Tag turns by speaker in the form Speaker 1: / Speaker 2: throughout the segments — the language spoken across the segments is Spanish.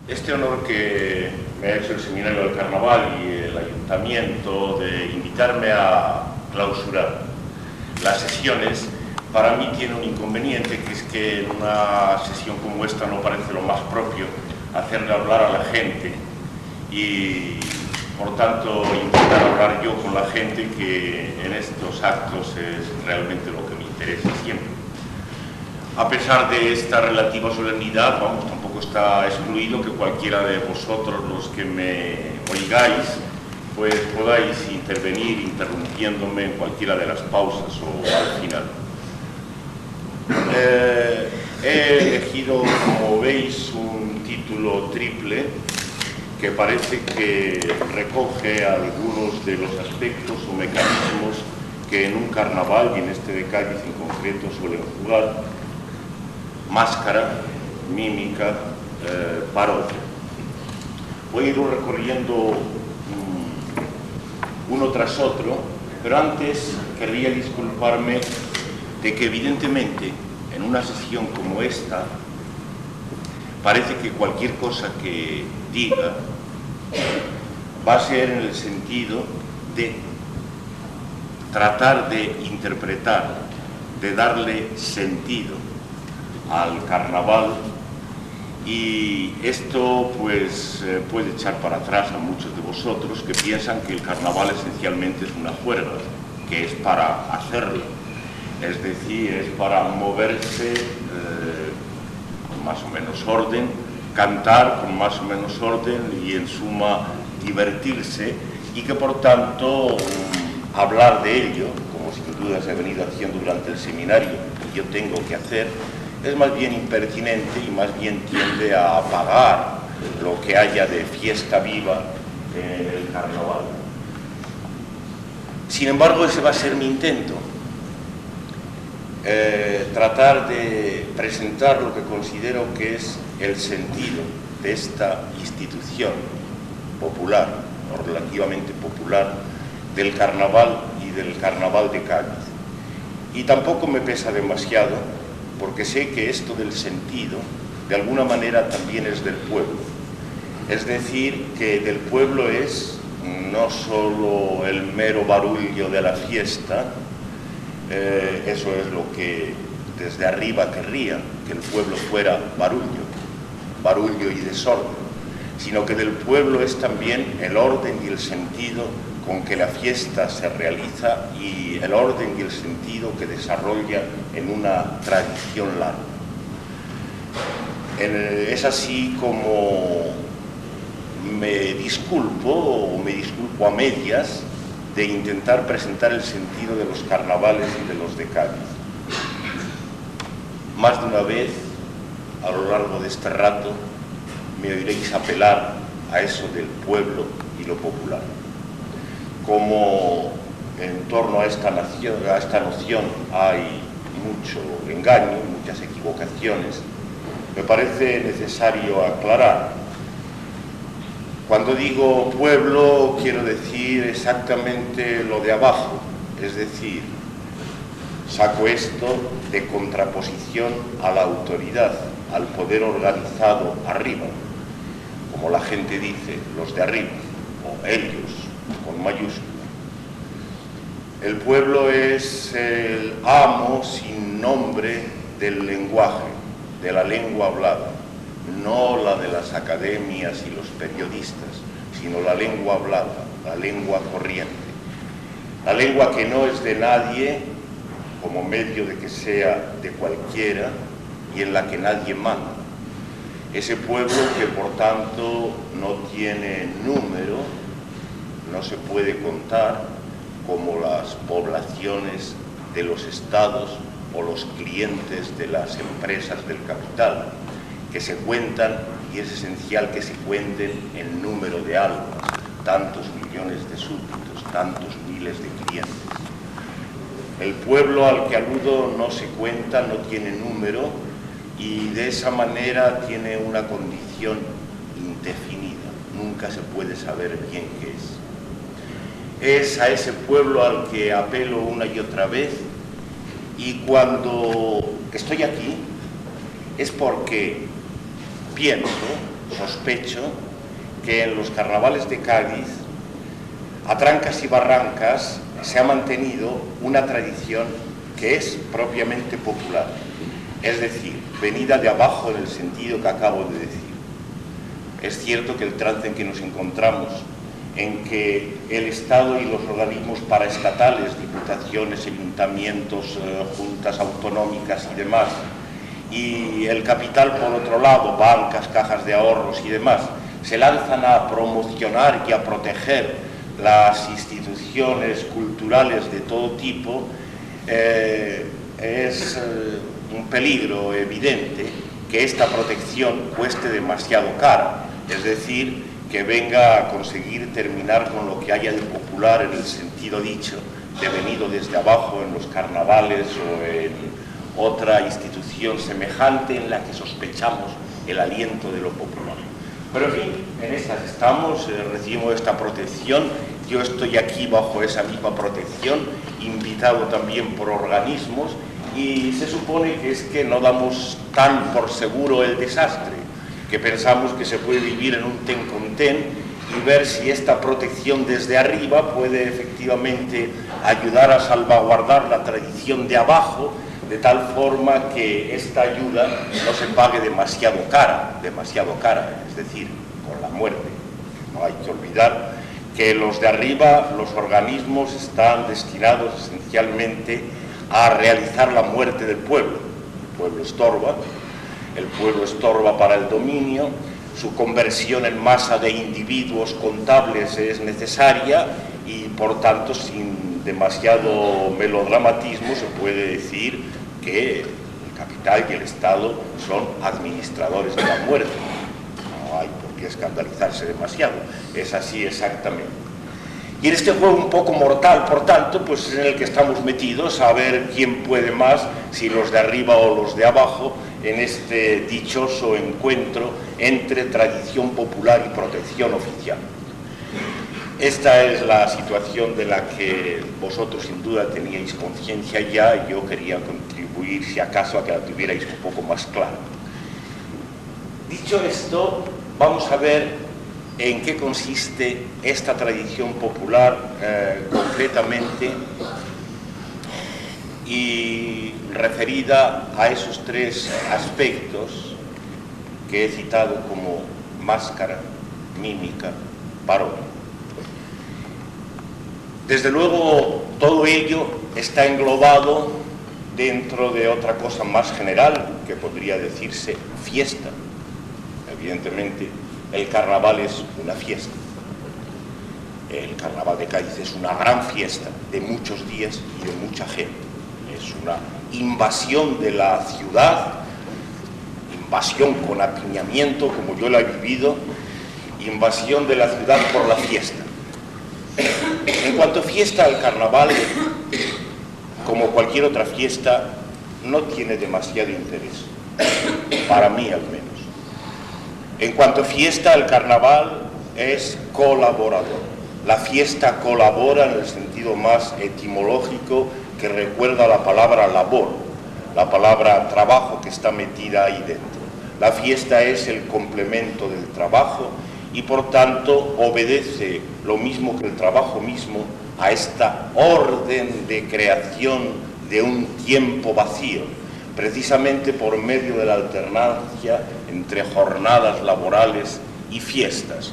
Speaker 1: Este honor que me ha hecho el Seminario del Carnaval y el Ayuntamiento de invitarme a clausurar las sesiones, para mí tiene un inconveniente, que es que en una sesión como esta no parece lo más propio hacerle hablar a la gente y, por tanto, intentar hablar yo con la gente, que en estos actos es realmente lo que me interesa siempre. A pesar de esta relativa solemnidad, tampoco está excluido que cualquiera de vosotros, los que me oigáis, pues podáis intervenir interrumpiéndome en cualquiera de las pausas o al final. He elegido, como veis, un título triple que parece que recoge algunos de los aspectos o mecanismos que en un carnaval, y en este de Cádiz en concreto, suelen jugar: máscara, mímica, parodia. Voy a ir recorriendo uno tras otro, pero antes querría disculparme de que evidentemente en una sesión como esta parece que cualquier cosa que diga va a ser en el sentido de tratar de interpretar, de darle sentido al carnaval, y esto pues puede echar para atrás a muchos de vosotros que piensan que el carnaval esencialmente es una juerga, que es para hacerlo, es decir, es para moverse con más o menos orden, cantar con más o menos orden y en suma divertirse, y que por tanto hablar de ello, como sin duda se ha venido haciendo durante el seminario y yo tengo que hacer, es más bien impertinente y más bien tiende a apagar lo que haya de fiesta viva en el carnaval. Sin embargo, ese va a ser mi intento, tratar de presentar lo que considero que es el sentido de esta institución popular, o relativamente popular, del carnaval y del carnaval de Cádiz. Y tampoco me pesa demasiado, porque sé que esto del sentido, de alguna manera, también es del pueblo. Es decir, que del pueblo es no solo el mero barullo de la fiesta, eso es lo que desde arriba querría, que el pueblo fuera barullo y desorden, sino que del pueblo es también el orden y el sentido con que la fiesta se realiza y el orden y el sentido que desarrolla en una tradición larga. Es así como me disculpo a medias de intentar presentar el sentido de los carnavales y de los de Cádiz. Más de una vez, a lo largo de este rato, me oiréis apelar a eso del pueblo y lo popular. Como en torno a esta noción hay mucho engaño, muchas equivocaciones, me parece necesario aclarar. Cuando digo pueblo, quiero decir exactamente lo de abajo, es decir, saco esto de contraposición a la autoridad, al poder organizado arriba, como la gente dice, los de arriba, o ellos, con mayúscula. El pueblo es el amo sin nombre del lenguaje, de la lengua hablada, no la de las academias y los periodistas, sino la lengua hablada, la lengua corriente, la lengua que no es de nadie, como medio de que sea de cualquiera, y en la que nadie manda. Ese pueblo que por tanto no tiene número, no se puede contar como las poblaciones de los estados o los clientes de las empresas del capital, que se cuentan, y es esencial que se cuenten en número de almas, tantos millones de súbditos, tantos miles de clientes. El pueblo al que aludo no se cuenta, no tiene número, y de esa manera tiene una condición indefinida, nunca se puede saber bien qué es. Es a ese pueblo al que apelo una y otra vez, y cuando estoy aquí es porque pienso sospecho que en los carnavales de Cádiz, a trancas y barrancas, se ha mantenido una tradición que es propiamente popular, es decir, venida de abajo en el sentido que acabo de decir. Es cierto que el trance en que nos encontramos, en que el Estado y los organismos paraestatales, diputaciones, ayuntamientos, juntas autonómicas y demás, y el capital por otro lado, bancas, cajas de ahorros y demás, se lanzan a promocionar y a proteger las instituciones culturales de todo tipo, es un peligro evidente que esta protección cueste demasiado cara, es decir, que venga a conseguir terminar con lo que haya de popular en el sentido dicho, de venido desde abajo en los carnavales o en otra institución semejante en la que sospechamos el aliento de lo popular. Pero en fin, en estas estamos, recibimos esta protección, yo estoy aquí bajo esa misma protección, invitado también por organismos, y se supone que es que no damos tan por seguro el desastre, que pensamos que se puede vivir en un ten con ten y ver si esta protección desde arriba puede efectivamente ayudar a salvaguardar la tradición de abajo, de tal forma que esta ayuda no se pague demasiado cara, es decir, con la muerte. No hay que olvidar que los de arriba, los organismos, están destinados esencialmente a realizar la muerte del pueblo. El pueblo estorba para el dominio, su conversión en masa de individuos contables es necesaria y, por tanto, sin demasiado melodramatismo se puede decir que el capital y el Estado son administradores de la muerte. No hay por qué escandalizarse demasiado, es así exactamente. Y en este juego un poco mortal, por tanto, pues es en el que estamos metidos a ver quién puede más, si los de arriba o los de abajo, en este dichoso encuentro entre tradición popular y protección oficial. Esta es la situación de la que vosotros sin duda teníais conciencia ya, y yo quería contribuir, si acaso, a que la tuvierais un poco más clara. Dicho esto, vamos a ver en qué consiste esta tradición popular concretamente y referida a esos tres aspectos que he citado como máscara, mímica, parodia. Desde luego, todo ello está englobado dentro de otra cosa más general, que podría decirse fiesta. Evidentemente, el carnaval es una fiesta. El carnaval de Cádiz es una gran fiesta de muchos días y de mucha gente. Es una invasión de la ciudad, invasión con apiñamiento, como yo la he vivido, invasión de la ciudad por la fiesta. En cuanto a fiesta, el carnaval, como cualquier otra fiesta, no tiene demasiado interés, para mí al menos. En cuanto a fiesta, el carnaval es colaborador. La fiesta colabora en el sentido más etimológico que recuerda la palabra labor, la palabra trabajo que está metida ahí dentro. La fiesta es el complemento del trabajo y por tanto obedece lo mismo que el trabajo mismo a esta orden de creación de un tiempo vacío, precisamente por medio de la alternancia entre jornadas laborales y fiestas.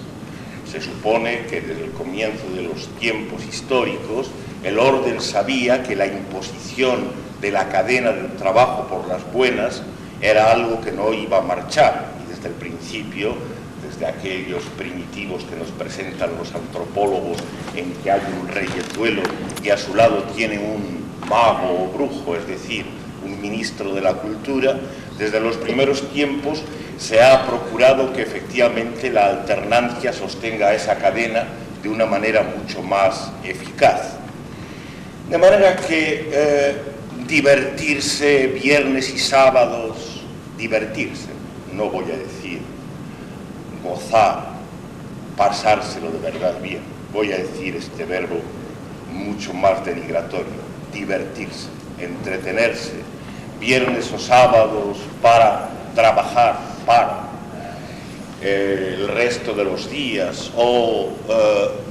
Speaker 1: Se supone que desde el comienzo de los tiempos históricos el orden sabía que la imposición de la cadena del trabajo por las buenas era algo que no iba a marchar, y desde el principio, desde aquellos primitivos que nos presentan los antropólogos, en que hay un reyezuelo y a su lado tiene un mago o brujo, es decir, un ministro de la cultura, desde los primeros tiempos se ha procurado que efectivamente la alternancia sostenga esa cadena de una manera mucho más eficaz. De manera que divertirse viernes y sábados, divertirse, no voy a decir gozar, pasárselo de verdad bien, voy a decir este verbo mucho más denigratorio, divertirse, entretenerse, viernes o sábados para trabajar, el resto de los días o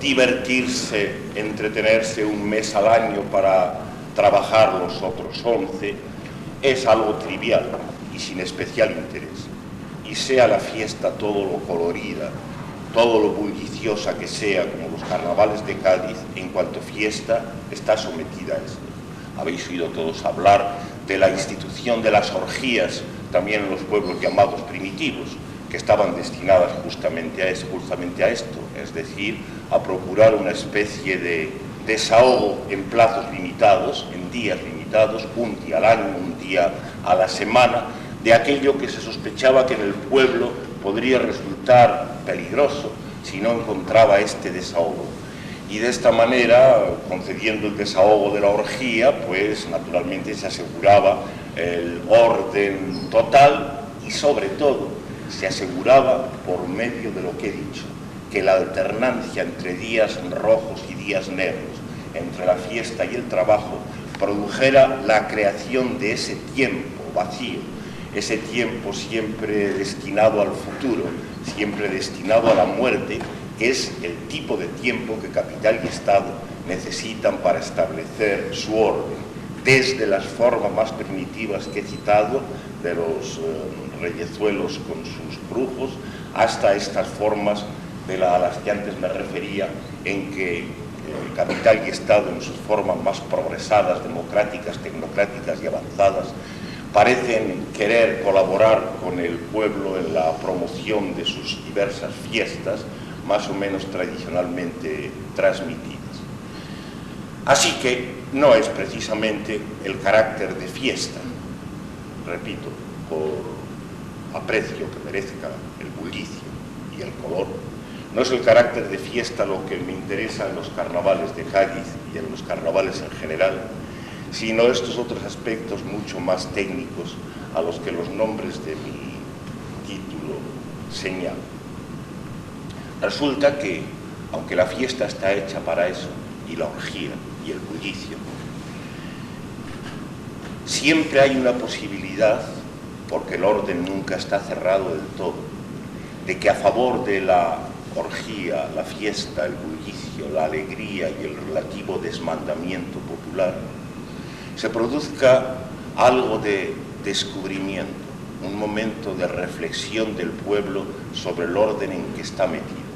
Speaker 1: divertirse, entretenerse un mes al año para trabajar los otros 11, es algo trivial y sin especial interés. Y sea la fiesta todo lo colorida, todo lo bulliciosa que sea, como los carnavales de Cádiz, en cuanto fiesta, está sometida a esto. Habéis oído todos hablar de la institución de las orgías, también en los pueblos llamados primitivos, que estaban destinadas justamente a esto, es decir, a procurar una especie de desahogo en plazos limitados, en días limitados, un día al año, un día a la semana, de aquello que se sospechaba que en el pueblo podría resultar peligroso si no encontraba este desahogo. Y de esta manera, concediendo el desahogo de la orgía, pues naturalmente se aseguraba el orden total y sobre todo se aseguraba por medio de lo que he dicho, que la alternancia entre días rojos y días negros, entre la fiesta y el trabajo, produjera la creación de ese tiempo vacío, ese tiempo siempre destinado al futuro, siempre destinado a la muerte, que es el tipo de tiempo que capital y Estado necesitan para establecer su orden, desde las formas más primitivas que he citado, de los reyezuelos con sus brujos, hasta estas formas a las que antes me refería, en que capital y Estado, en sus formas más progresadas, democráticas, tecnocráticas y avanzadas, parecen querer colaborar con el pueblo en la promoción de sus diversas fiestas, más o menos tradicionalmente transmitidas. Así que no es precisamente el carácter de fiesta, repito, por aprecio que merezca el bullicio y el color, no es el carácter de fiesta lo que me interesa en los carnavales de Cádiz y en los carnavales en general, sino estos otros aspectos mucho más técnicos a los que los nombres de mi título señalan. Resulta que, aunque la fiesta está hecha para eso, y la orgía y el bullicio, siempre hay una posibilidad, porque el orden nunca está cerrado del todo, de que a favor de la orgía, la fiesta, el bullicio, la alegría y el relativo desmandamiento popular, se produzca algo de descubrimiento, un momento de reflexión del pueblo sobre el orden en que está metido.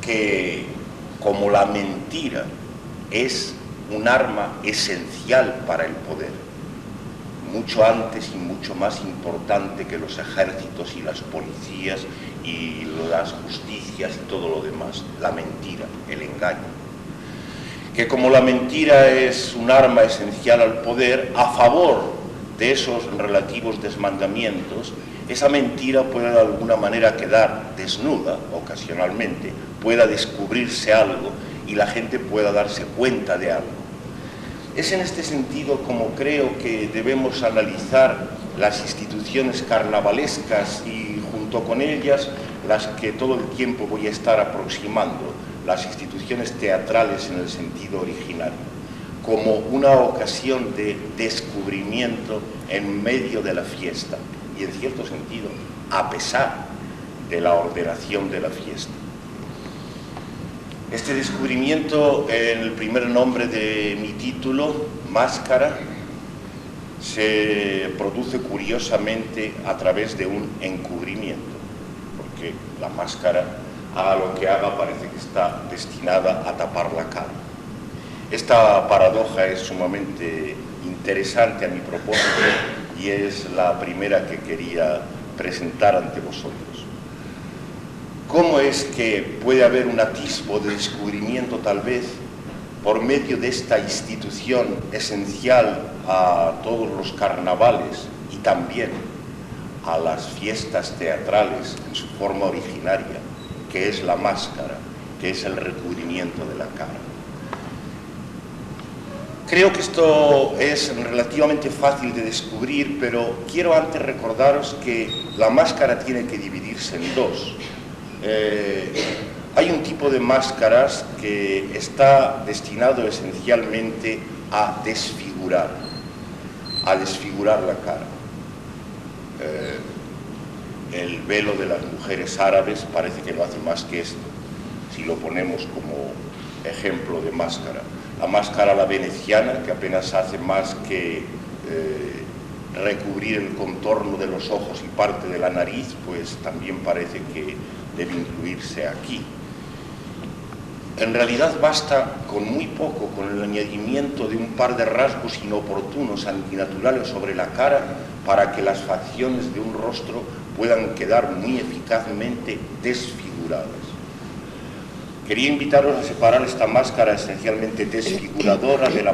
Speaker 1: Que, como la mentira es un arma esencial para el poder, mucho antes y mucho más importante que los ejércitos y las policías y las justicias y todo lo demás, la mentira, el engaño. Que como la mentira es un arma esencial al poder, a favor de esos relativos desmandamientos, esa mentira puede de alguna manera quedar desnuda, ocasionalmente, pueda descubrirse algo y la gente pueda darse cuenta de algo. Es en este sentido como creo que debemos analizar las instituciones carnavalescas y junto con ellas las que todo el tiempo voy a estar aproximando, las instituciones teatrales en el sentido originario, como una ocasión de descubrimiento en medio de la fiesta y en cierto sentido a pesar de la ordenación de la fiesta. Este descubrimiento, en el primer nombre de mi título, Máscara, se produce curiosamente a través de un encubrimiento, porque la máscara, haga lo que haga, parece que está destinada a tapar la cara. Esta paradoja es sumamente interesante a mi propósito y es la primera que quería presentar ante vosotros. ¿Cómo es que puede haber un atisbo de descubrimiento, tal vez, por medio de esta institución esencial a todos los carnavales y también a las fiestas teatrales en su forma originaria, que es la máscara, que es el recubrimiento de la cara? Creo que esto es relativamente fácil de descubrir, pero quiero antes recordaros que la máscara tiene que dividirse en dos. Hay un tipo de máscaras que está destinado esencialmente a desfigurar la cara. el velo de las mujeres árabes parece que no hace más que esto, si lo ponemos como ejemplo de máscara. La máscara a la veneciana, que apenas hace más que recubrir el contorno de los ojos y parte de la nariz, pues también parece que debe incluirse aquí. En realidad basta con muy poco, con el añadimiento de un par de rasgos inoportunos, antinaturales sobre la cara, para que las facciones de un rostro puedan quedar muy eficazmente desfiguradas. Quería invitaros a separar esta máscara esencialmente desfiguradora de la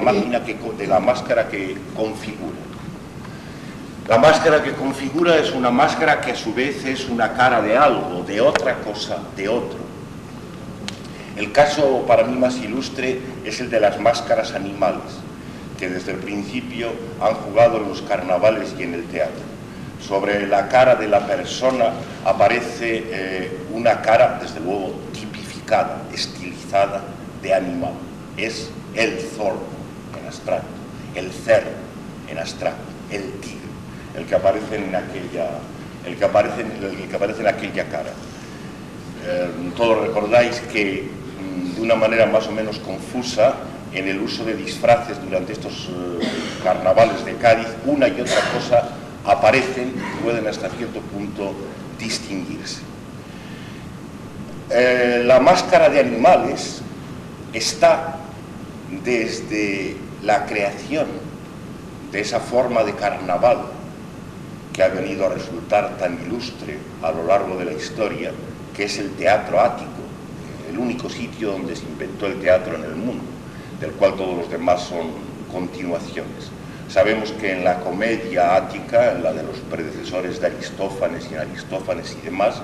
Speaker 1: máscara que configura. La máscara que configura es una máscara que a su vez es una cara de algo, de otra cosa, de otro. El caso para mí más ilustre es el de las máscaras animales, que desde el principio han jugado en los carnavales y en el teatro. Sobre la cara de la persona aparece una cara, desde luego, tipificada, estilizada, de animal. Es el zorro en abstracto, el cerdo en abstracto, el tigre, el que aparece en aquella cara. Todos recordáis que de una manera más o menos confusa, en el uso de disfraces durante estos carnavales de Cádiz, una y otra cosa aparecen y pueden hasta cierto punto distinguirse. La máscara de animales está desde la creación de esa forma de carnaval que ha venido a resultar tan ilustre a lo largo de la historia, que es el teatro ático, el único sitio donde se inventó el teatro en el mundo, del cual todos los demás son continuaciones. Sabemos que en la comedia ática, en la de los predecesores de Aristófanes y en Aristófanes y demás,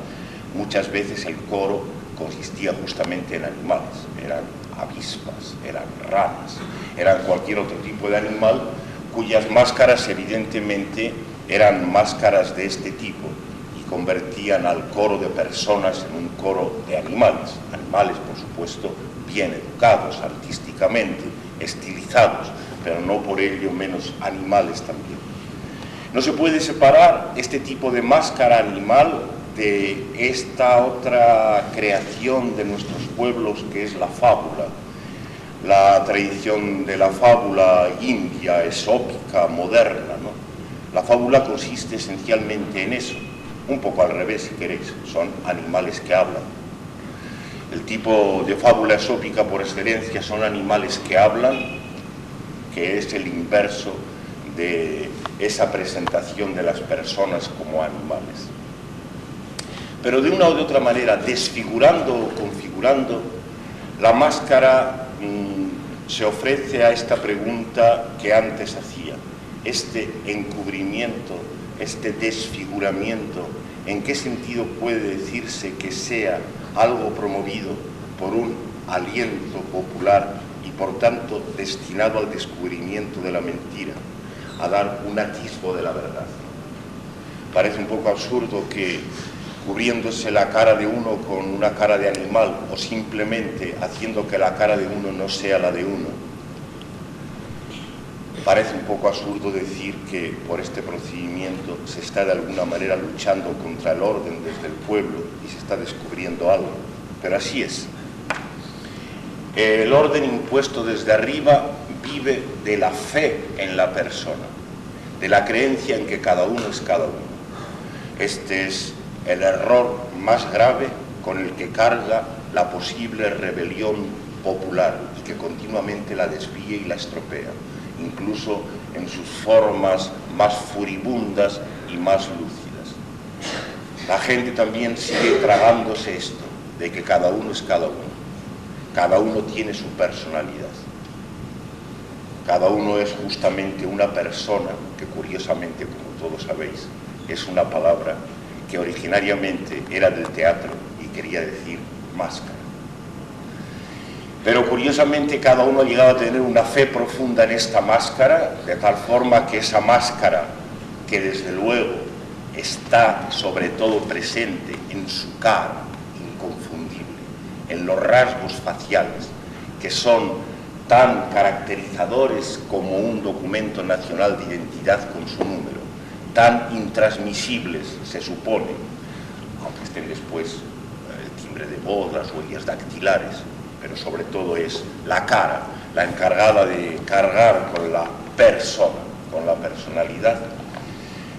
Speaker 1: muchas veces el coro consistía justamente en animales, eran avispas, eran ranas, eran cualquier otro tipo de animal cuyas máscaras evidentemente eran máscaras de este tipo y convertían al coro de personas en un coro de animales, animales por supuesto bien educados artísticamente, estilizados, pero no por ello menos animales también. No se puede separar este tipo de máscara animal de esta otra creación de nuestros pueblos que es la fábula, la tradición de la fábula india, esópica, moderna, ¿no? La fábula consiste esencialmente en eso, un poco al revés si queréis, son animales que hablan. El tipo de fábula esópica por excelencia son animales que hablan, que es el inverso de esa presentación de las personas como animales. Pero de una o de otra manera, desfigurando o configurando, la máscara se ofrece a esta pregunta que antes hacía. Este encubrimiento, este desfiguramiento, ¿en qué sentido puede decirse que sea algo promovido por un aliento popular y por tanto destinado al descubrimiento de la mentira, a dar un atisbo de la verdad? Parece un poco absurdo que, cubriéndose la cara de uno con una cara de animal o simplemente haciendo que la cara de uno no sea la de uno, parece un poco absurdo decir que por este procedimiento se está de alguna manera luchando contra el orden desde el pueblo y se está descubriendo algo, pero así es. El orden impuesto desde arriba vive de la fe en la persona, de la creencia en que cada uno es cada uno. Este es el error más grave con el que carga la posible rebelión popular y que continuamente la desvía y la estropea, incluso en sus formas más furibundas y más lúcidas. La gente también sigue tragándose esto, de que cada uno es cada uno. Cada uno tiene su personalidad. Cada uno es justamente una persona, que curiosamente, como todos sabéis, es una palabra que originariamente era del teatro y quería decir máscara. Pero curiosamente cada uno ha llegado a tener una fe profunda en esta máscara, de tal forma que esa máscara, que desde luego está sobre todo presente en su cara, inconfundible, en los rasgos faciales, que son tan caracterizadores como un documento nacional de identidad con su número, tan intransmisibles, se supone, aunque estén después el timbre de voz, las huellas dactilares, pero sobre todo es la cara, la encargada de cargar con la persona, con la personalidad.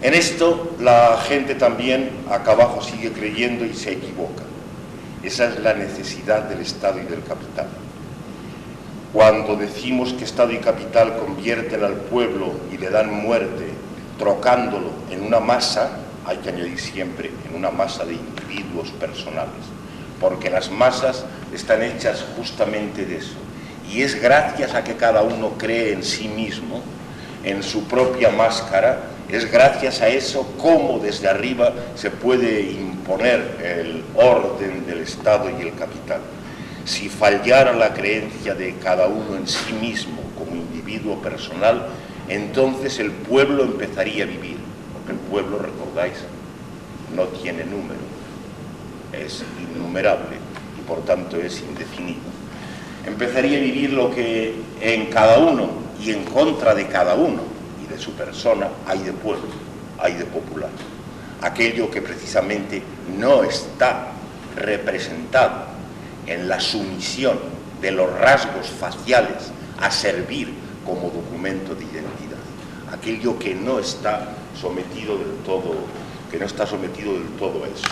Speaker 1: En esto la gente también acá abajo sigue creyendo y se equivoca. Esa es la necesidad del Estado y del capital. Cuando decimos que Estado y capital convierten al pueblo y le dan muerte, trocándolo en una masa, hay que añadir siempre en una masa de individuos personales, porque las masas están hechas justamente de eso. Y es gracias a que cada uno cree en sí mismo, en su propia máscara, es gracias a eso cómo desde arriba se puede imponer el orden del Estado y el capital. Si fallara la creencia de cada uno en sí mismo como individuo personal, entonces el pueblo empezaría a vivir, porque el pueblo, recordáis, no tiene número, es innumerable y por tanto es indefinido. Empezaría a vivir lo que en cada uno y en contra de cada uno y de su persona hay de pueblo, hay de popular. Aquello que precisamente no está representado en la sumisión de los rasgos faciales a servir como documento de identidad. Aquello que no está sometido del todo, a eso.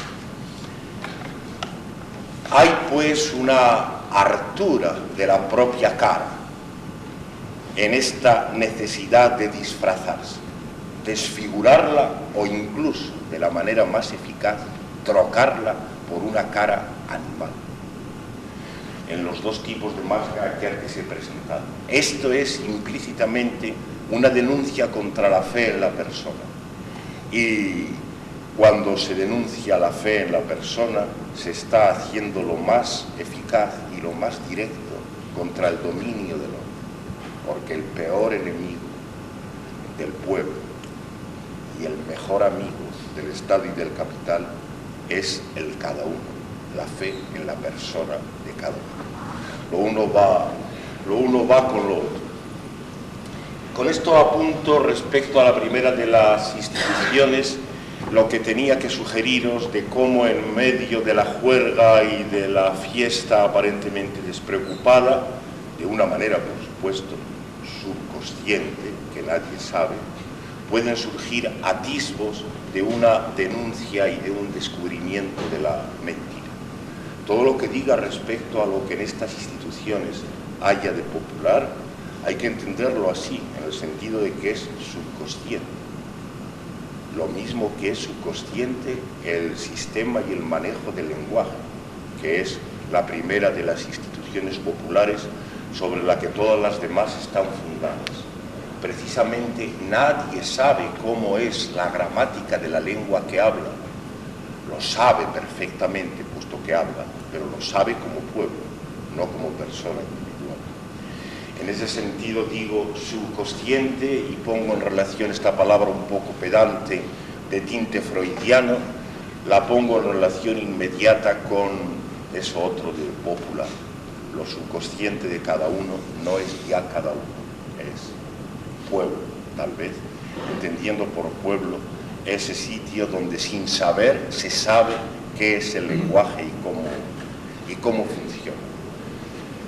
Speaker 1: Hay pues una hartura de la propia cara en esta necesidad de disfrazarse, desfigurarla o incluso, de la manera más eficaz, trocarla por una cara animal. En los dos tipos de máscara que antes he presentado. Esto es implícitamente una denuncia contra la fe en la persona. Y cuando se denuncia la fe en la persona, se está haciendo lo más eficaz y lo más directo contra el dominio del hombre. Porque el peor enemigo del pueblo y el mejor amigo del Estado y del capital es el cada uno, la fe en la persona de cada uno. Lo uno va con lo otro. Con esto apunto respecto a la primera de las instituciones lo que tenía que sugeriros de cómo en medio de la juerga y de la fiesta aparentemente despreocupada, de una manera por supuesto subconsciente que nadie sabe, pueden surgir atisbos de una denuncia y de un descubrimiento de la mentira. Todo lo que diga respecto a lo que en estas instituciones haya de popular, hay que entenderlo así, en el sentido de que es subconsciente. Lo mismo que es subconsciente el sistema y el manejo del lenguaje, que es la primera de las instituciones populares sobre la que todas las demás están fundadas. Precisamente nadie sabe cómo es la gramática de la lengua que habla. Lo sabe perfectamente, puesto que habla, pero lo sabe como pueblo, no como persona individual. En ese sentido digo subconsciente y pongo en relación esta palabra un poco pedante de tinte freudiano, la pongo en relación inmediata con eso otro de popular. Lo subconsciente de cada uno no es ya cada uno, es pueblo, tal vez, entendiendo por pueblo ese sitio donde sin saber se sabe qué es el lenguaje y cómo funciona.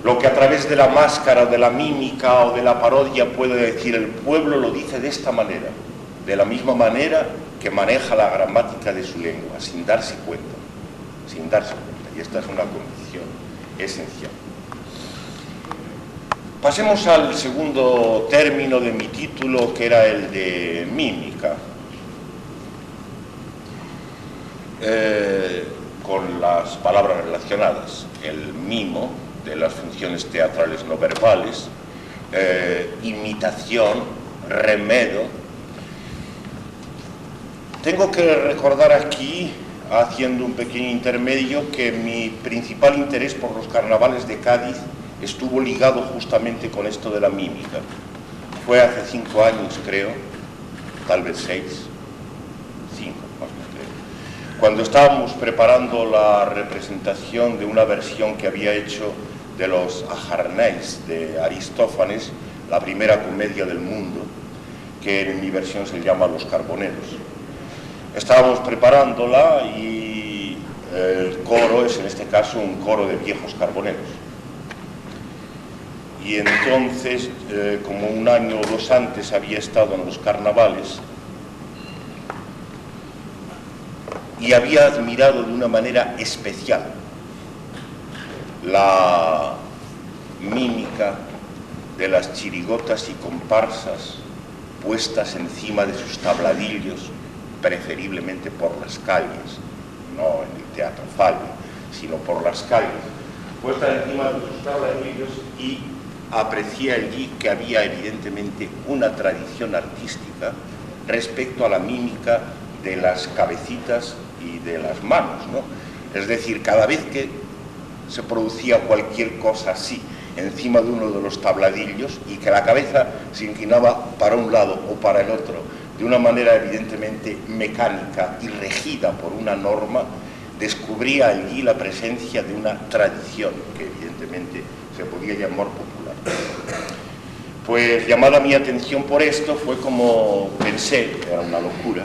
Speaker 1: Lo que a través de la máscara, de la mímica o de la parodia puede decir el pueblo lo dice de esta manera, de la misma manera que maneja la gramática de su lengua, sin darse cuenta, y esta es una condición esencial. Pasemos al segundo término de mi título, que era el de mímica, con las palabras relacionadas, el mimo de las funciones teatrales no verbales, imitación, remedo. Tengo que recordar aquí, haciendo un pequeño intermedio, que mi principal interés por los carnavales de Cádiz estuvo ligado justamente con esto de la mímica. Fue hace 5 años, creo, tal vez 6, 5 más o menos, creo, cuando estábamos preparando la representación de una versión que había hecho de los Ajarnés de Aristófanes, la primera comedia del mundo, que en mi versión se llama Los Carboneros. Estábamos preparándola y el coro es en este caso un coro de viejos carboneros. Y entonces, como un año o dos antes había estado en los carnavales y había admirado de una manera especial la mímica de las chirigotas y comparsas puestas encima de sus tabladillos, preferiblemente por las calles, no en el Teatro Falla, sino por las calles, puestas encima de sus tabladillos, y aprecié allí que había evidentemente una tradición artística respecto a la mímica de las cabecitas y de las manos, ¿no? Es decir, cada vez que se producía cualquier cosa así encima de uno de los tabladillos y que la cabeza se inclinaba para un lado o para el otro de una manera evidentemente mecánica y regida por una norma, descubría allí la presencia de una tradición que evidentemente se podía llamar popular. Pues llamada mi atención por esto, fue como pensé, era una locura,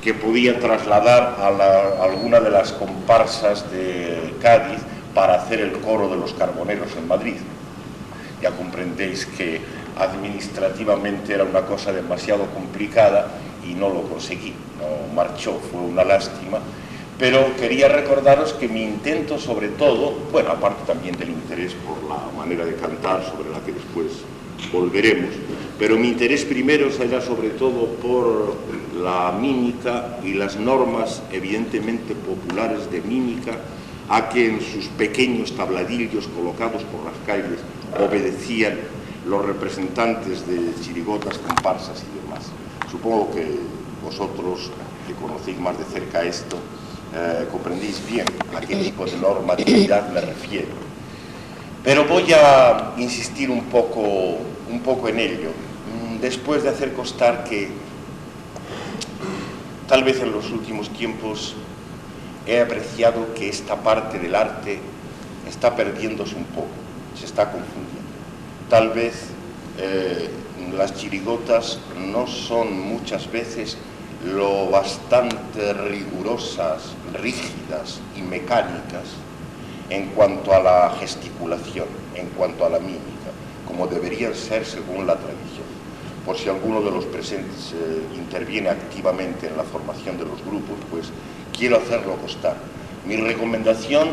Speaker 1: que podía trasladar a alguna de las comparsas de Cádiz para hacer el coro de los carboneros en Madrid. Ya comprendéis que administrativamente era una cosa demasiado complicada y no lo conseguí, no marchó, fue una lástima. Pero quería recordaros que mi intento, sobre todo, bueno, aparte también del interés por la manera de cantar, sobre la que después volveremos, pero mi interés primero era sobre todo por la mímica y las normas evidentemente populares de mímica a que en sus pequeños tabladillos colocados por las calles obedecían los representantes de chirigotas, comparsas y demás. Supongo que vosotros, que conocéis más de cerca esto, comprendéis bien a qué tipo de normatividad me refiero. Pero voy a insistir un poco en ello, después de hacer constar que tal vez en los últimos tiempos he apreciado que esta parte del arte está perdiéndose un poco, se está confundiendo. Tal vez las chirigotas no son muchas veces lo bastante rigurosas, rígidas y mecánicas en cuanto a la gesticulación, en cuanto a la mímica, como deberían ser según la tradición. Por si alguno de los presentes interviene activamente en la formación de los grupos, pues quiero hacerlo constar. Mi recomendación,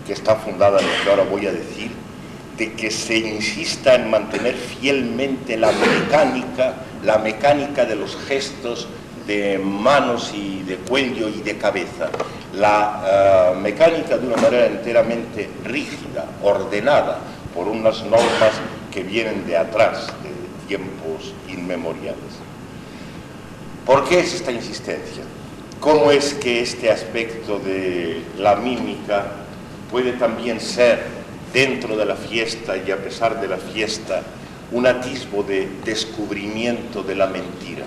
Speaker 1: que está fundada en lo que ahora voy a decir, de que se insista en mantener fielmente la mecánica de los gestos de manos y de cuello y de cabeza, la mecánica de una manera enteramente rígida, ordenada por unas normas que vienen de atrás, de tiempos inmemoriales. ¿Por qué es esta insistencia? ¿Cómo es que este aspecto de la mímica puede también ser, dentro de la fiesta y a pesar de la fiesta, un atisbo de descubrimiento de la mentira,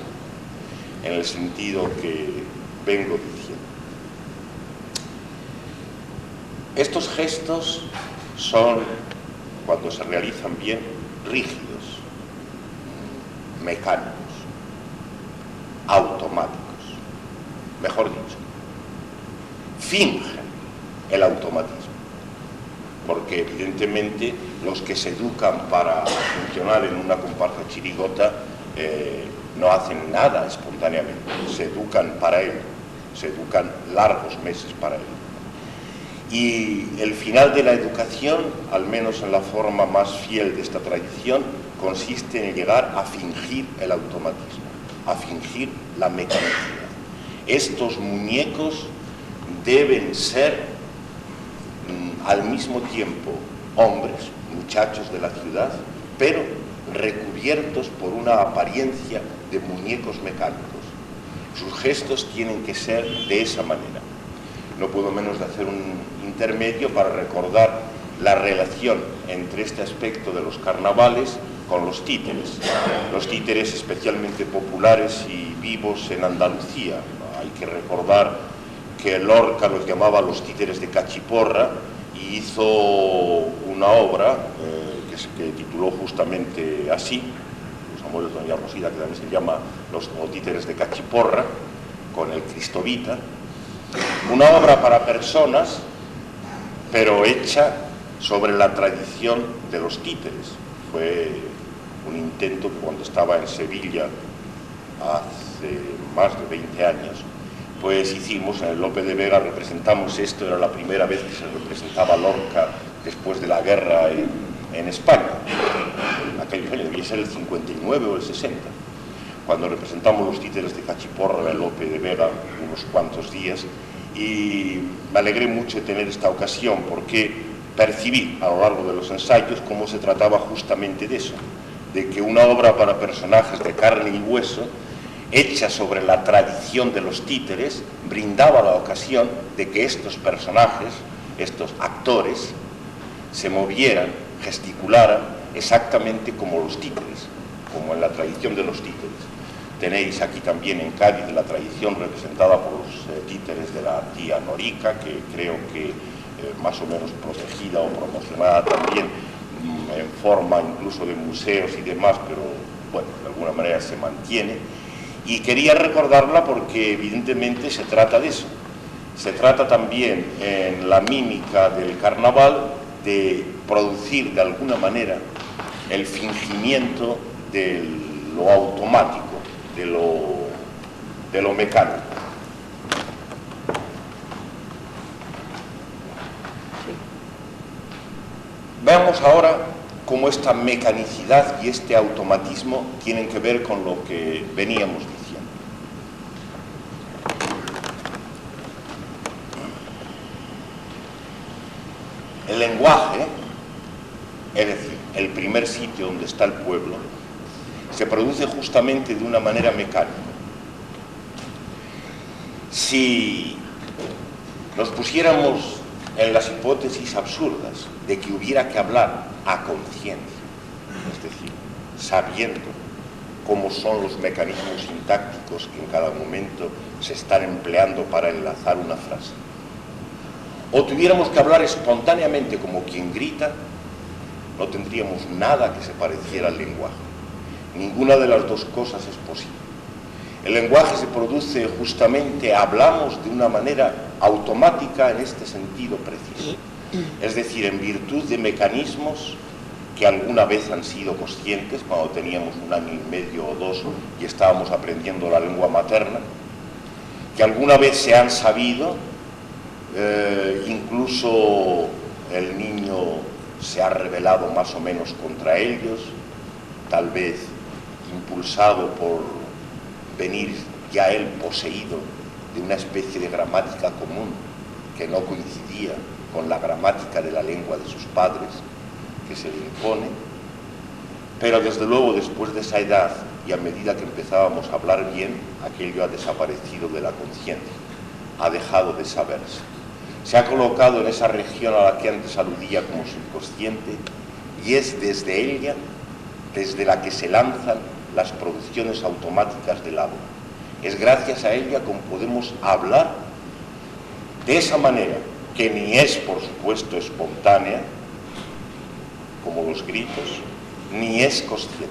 Speaker 1: en el sentido que vengo diciendo? Estos gestos son, cuando se realizan bien, rígidos, mecánicos, automáticos, mejor dicho, fingen el automatismo, porque evidentemente los que se educan para funcionar en una comparsa chirigota no hacen nada espontáneamente, se educan para ello, se educan largos meses para ello. Y el final de la educación, al menos en la forma más fiel de esta tradición, consiste en llegar a fingir el automatismo, a fingir la mecanicidad. Estos muñecos deben ser al mismo tiempo hombres, muchachos de la ciudad, pero recubiertos por una apariencia de muñecos mecánicos. Sus gestos tienen que ser de esa manera. No puedo menos de hacer un intermedio para recordar la relación entre este aspecto de los carnavales con los títeres especialmente populares y vivos en Andalucía. Hay que recordar que Lorca los llamaba los títeres de Cachiporra y hizo una obra que tituló justamente así, Los amores de Doña Rosita, que también se llama Los títeres de Cachiporra, con el Cristovita. Una obra para personas, pero hecha sobre la tradición de los títeres. Fue un intento que cuando estaba en Sevilla hace más de 20 años, pues hicimos, en el Lope de Vega representamos esto, era la primera vez que se representaba Lorca después de la guerra en España. Aquello debía ser el 59 o el 60, cuando representamos los títeres de Cachiporra en el Lope de Vega unos cuantos días, y me alegré mucho de tener esta ocasión porque percibí a lo largo de los ensayos cómo se trataba justamente de eso, de que una obra para personajes de carne y hueso, hecha sobre la tradición de los títeres, brindaba la ocasión de que estos personajes, estos actores, se movieran, gesticularan exactamente como los títeres, como en la tradición de los títeres. Tenéis aquí también en Cádiz la tradición representada por los títeres de la tía Norica, que creo que más o menos protegida o promocionada también en forma incluso de museos y demás, pero bueno, de alguna manera se mantiene. Y quería recordarla porque evidentemente se trata de eso. Se trata también en la mímica del carnaval de producir de alguna manera el fingimiento de lo automático, de lo mecánico. Veamos ahora cómo esta mecanicidad y este automatismo tienen que ver con lo que veníamos diciendo. El lenguaje, es decir, el primer sitio donde está el pueblo, se produce justamente de una manera mecánica. Si nos pusiéramos en las hipótesis absurdas de que hubiera que hablar a conciencia, es decir, sabiendo cómo son los mecanismos sintácticos que en cada momento se están empleando para enlazar una frase, o tuviéramos que hablar espontáneamente como quien grita, no tendríamos nada que se pareciera al lenguaje. Ninguna de las dos cosas es posible. El lenguaje se produce justamente, hablamos de una manera automática en este sentido preciso. Es decir, en virtud de mecanismos que alguna vez han sido conscientes, cuando teníamos 1 año y medio o 2 y estábamos aprendiendo la lengua materna, que alguna vez se han sabido, incluso el niño se ha rebelado más o menos contra ellos, tal vez impulsado por venir ya él poseído de una especie de gramática común que no coincidía con la gramática de la lengua de sus padres, que se le impone. Pero desde luego después de esa edad y a medida que empezábamos a hablar bien, aquello ha desaparecido de la conciencia, ha dejado de saberse. Se ha colocado en esa región a la que antes aludía como subconsciente, y es desde ella, desde la que se lanzan las producciones automáticas del habla. Es gracias a ella como podemos hablar de esa manera, que ni es, por supuesto, espontánea, como los gritos, ni es consciente.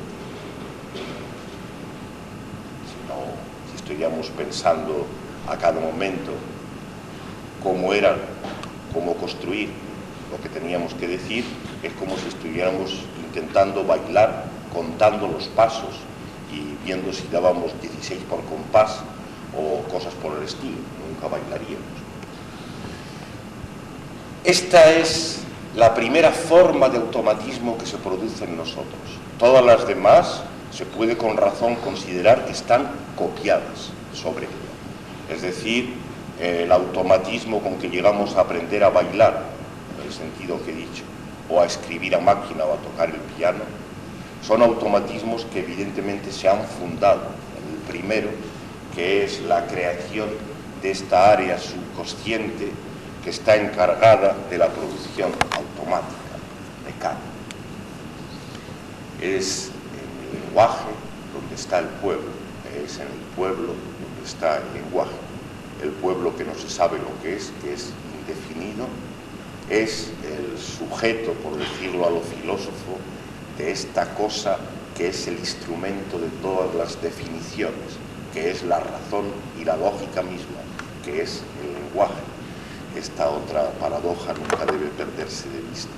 Speaker 1: Si estuviéramos pensando a cada momento cómo era, cómo construir lo que teníamos que decir, es como si estuviéramos intentando bailar, contando los pasos y viendo si dábamos 16 por compás o cosas por el estilo. Nunca bailaríamos. Esta es la primera forma de automatismo que se produce en nosotros. Todas las demás se puede con razón considerar que están copiadas sobre ella. Es decir, el automatismo con que llegamos a aprender a bailar, en el sentido que he dicho, o a escribir a máquina o a tocar el piano, son automatismos que evidentemente se han fundado en el primero, que es la creación de esta área subconsciente que está encargada de la producción automática, mecánica. Es en el lenguaje donde está el pueblo, es en el pueblo donde está el lenguaje. El pueblo que no se sabe lo que es indefinido, es el sujeto, por decirlo a lo filósofo, de esta cosa que es el instrumento de todas las definiciones, que es la razón y la lógica misma, que es el lenguaje. esta otra paradoja nunca debe perderse de vista.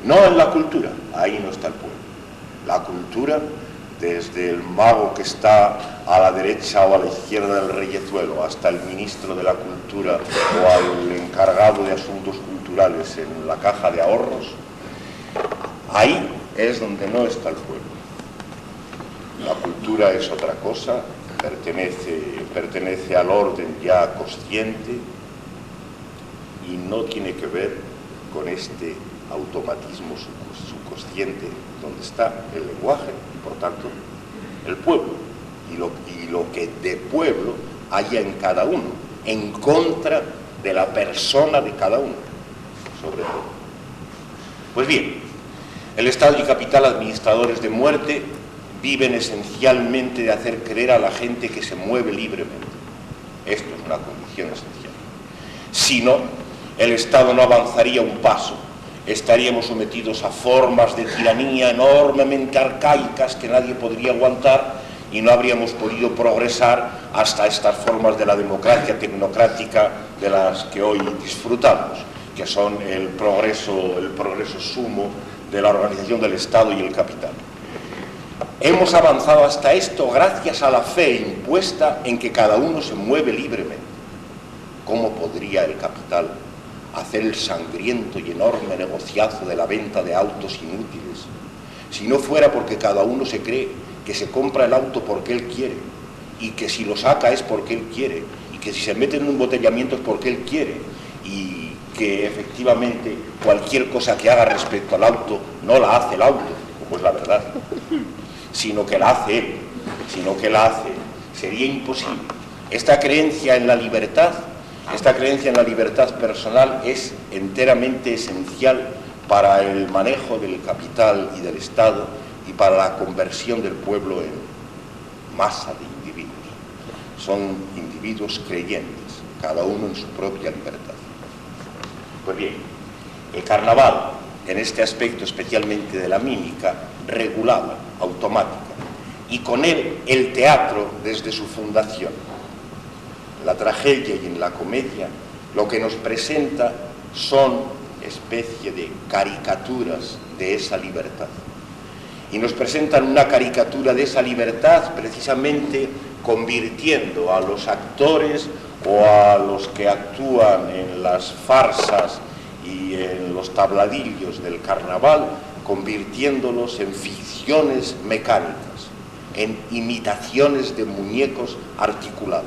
Speaker 1: No en la cultura, ahí no está el pueblo. La cultura, desde el mago que está a la derecha o a la izquierda del reyezuelo, hasta el ministro de la cultura o al encargado de asuntos culturales en la caja de ahorros, ahí es donde no está el pueblo. La cultura es otra cosa, pertenece al orden ya consciente y no tiene que ver con este automatismo subconsciente donde está el lenguaje y por tanto el pueblo y lo que de pueblo haya en cada uno, en contra de la persona de cada uno, sobre todo. Pues bien, el Estado y capital, administradores de muerte, viven esencialmente de hacer creer a la gente que se mueve libremente. Esto es una condición esencial. Si no, el Estado no avanzaría un paso. Estaríamos sometidos a formas de tiranía enormemente arcaicas que nadie podría aguantar y no habríamos podido progresar hasta estas formas de la democracia tecnocrática de las que hoy disfrutamos, que son el progreso sumo de la organización del Estado y el capital. Hemos avanzado hasta esto gracias a la fe impuesta en que cada uno se mueve libremente. ¿Cómo podría el capital hacer el sangriento y enorme negociazo de la venta de autos inútiles si no fuera porque cada uno se cree que se compra el auto porque él quiere y que si lo saca es porque él quiere y que si se mete en un embotellamiento es porque él quiere y que efectivamente cualquier cosa que haga respecto al auto no la hace el auto, como es la verdad, sino que la hace él, sería imposible. Esta creencia en la libertad personal es enteramente esencial para el manejo del capital y del Estado y para la conversión del pueblo en masa de individuos. Son individuos creyentes, cada uno en su propia libertad. Pues bien, el carnaval, en este aspecto especialmente de la mímica, regulada, automática, y con él el teatro desde su fundación. La tragedia y en la comedia lo que nos presenta son especie de caricaturas de esa libertad. Y nos presentan una caricatura de esa libertad precisamente convirtiendo a los actores o a los que actúan en las farsas y en los tabladillos del carnaval, convirtiéndolos en ficciones mecánicas, en imitaciones de muñecos articulados.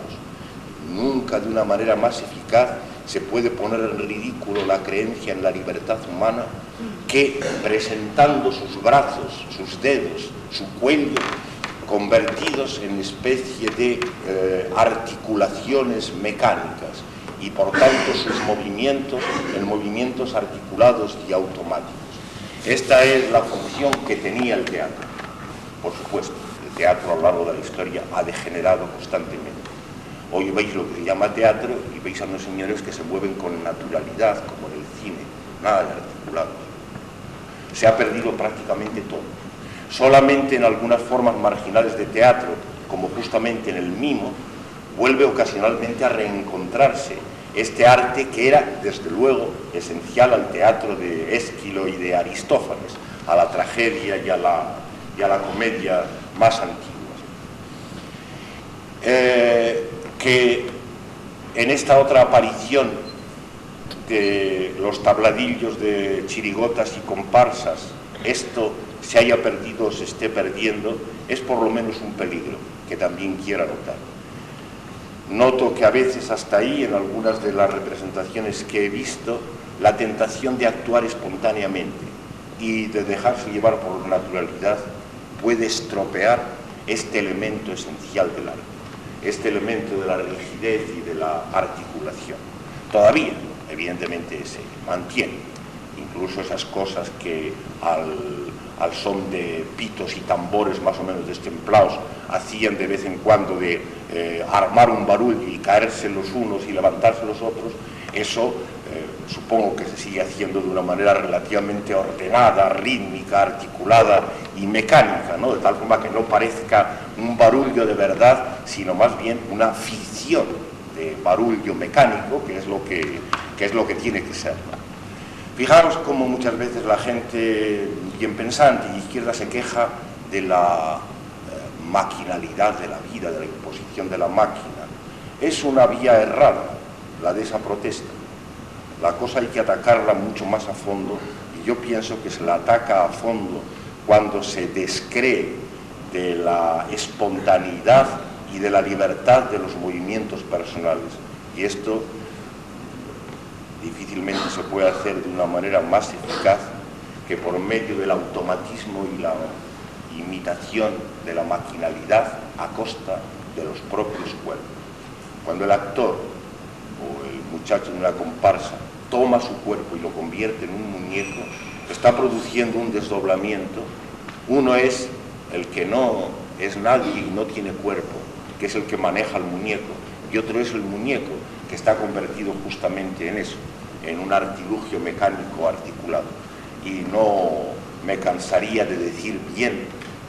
Speaker 1: Nunca de una manera más eficaz se puede poner en ridículo la creencia en la libertad humana que presentando sus brazos, sus dedos, su cuello, convertidos en especie de articulaciones mecánicas y por tanto sus movimientos en movimientos articulados y automáticos. Esta es la función que tenía el teatro. Por supuesto, el teatro a lo largo de la historia ha degenerado constantemente. Hoy veis lo que se llama teatro y veis a unos señores que se mueven con naturalidad, como en el cine, nada de articulados. Se ha perdido prácticamente todo. Solamente en algunas formas marginales de teatro, como justamente en el mimo, vuelve ocasionalmente a reencontrarse este arte que era, desde luego, esencial al teatro de Ésquilo y de Aristófanes, a la tragedia y a la comedia más antiguas. Que en esta otra aparición de los tabladillos de chirigotas y comparsas esto se haya perdido o se esté perdiendo, es por lo menos un peligro que también quiero anotar. Noto que a veces hasta ahí, en algunas de las representaciones que he visto, la tentación de actuar espontáneamente y de dejarse llevar por la naturalidad puede estropear este elemento esencial del arte, este elemento de la rigidez y de la articulación. Todavía, evidentemente, se mantiene, incluso esas cosas que al son de pitos y tambores más o menos destemplados hacían de vez en cuando de armar un barullo y caerse los unos y levantarse los otros, eso supongo que se sigue haciendo de una manera relativamente ordenada, rítmica, articulada y mecánica, ¿no? De tal forma que no parezca un barullo de verdad, sino más bien una ficción de barullo mecánico, que es lo que tiene que ser, ¿no? Fijaros cómo muchas veces la gente bien pensante y izquierda se queja de la maquinalidad de la vida, de la imposición de la máquina. Es una vía errada la de esa protesta. La cosa hay que atacarla mucho más a fondo, y yo pienso que se la ataca a fondo cuando se descree de la espontaneidad y de la libertad de los movimientos personales. Y esto difícilmente se puede hacer de una manera más eficaz que por medio del automatismo y la imitación de la maquinalidad a costa de los propios cuerpos. Cuando el actor o el muchacho en una comparsa toma su cuerpo y lo convierte en un muñeco, está produciendo un desdoblamiento. Uno es el que no es nadie y no tiene cuerpo, que es el que maneja el muñeco, y otro es el muñeco, que está convertido justamente en eso, en un artilugio mecánico articulado. Y no me cansaría de decir bien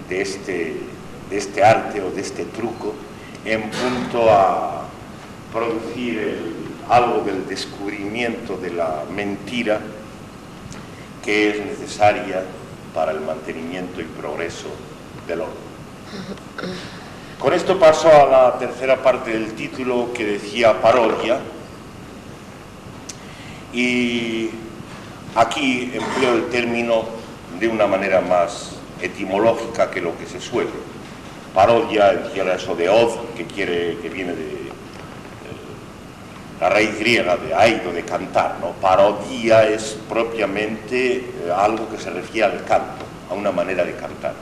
Speaker 1: de este arte o de este truco en punto a producir algo del descubrimiento de la mentira que es necesaria para el mantenimiento y progreso del orden. Con esto paso a la tercera parte del título, que decía parodia, y aquí empleo el término de una manera más etimológica que lo que se suele. Parodia encierra eso de od, que viene de la raíz griega de aido, de cantar, ¿no? Parodia es propiamente algo que se refiere al canto, a una manera de cantar.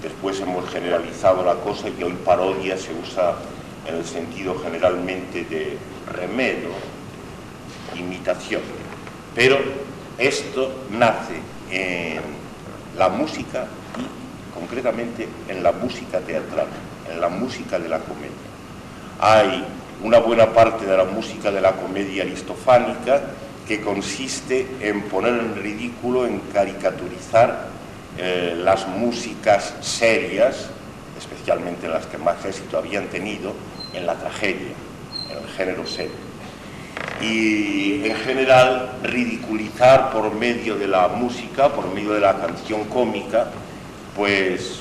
Speaker 1: Después hemos generalizado la cosa y hoy parodia se usa en el sentido generalmente de remedo, imitación. Pero esto nace en la música y concretamente en la música teatral, en la música de la comedia. Hay una buena parte de la música de la comedia aristofánica que consiste en poner en ridículo, en caricaturizar las músicas serias, especialmente las que más éxito habían tenido, en la tragedia, en el género serio. Y en general ridiculizar por medio de la música, por medio de la canción cómica, pues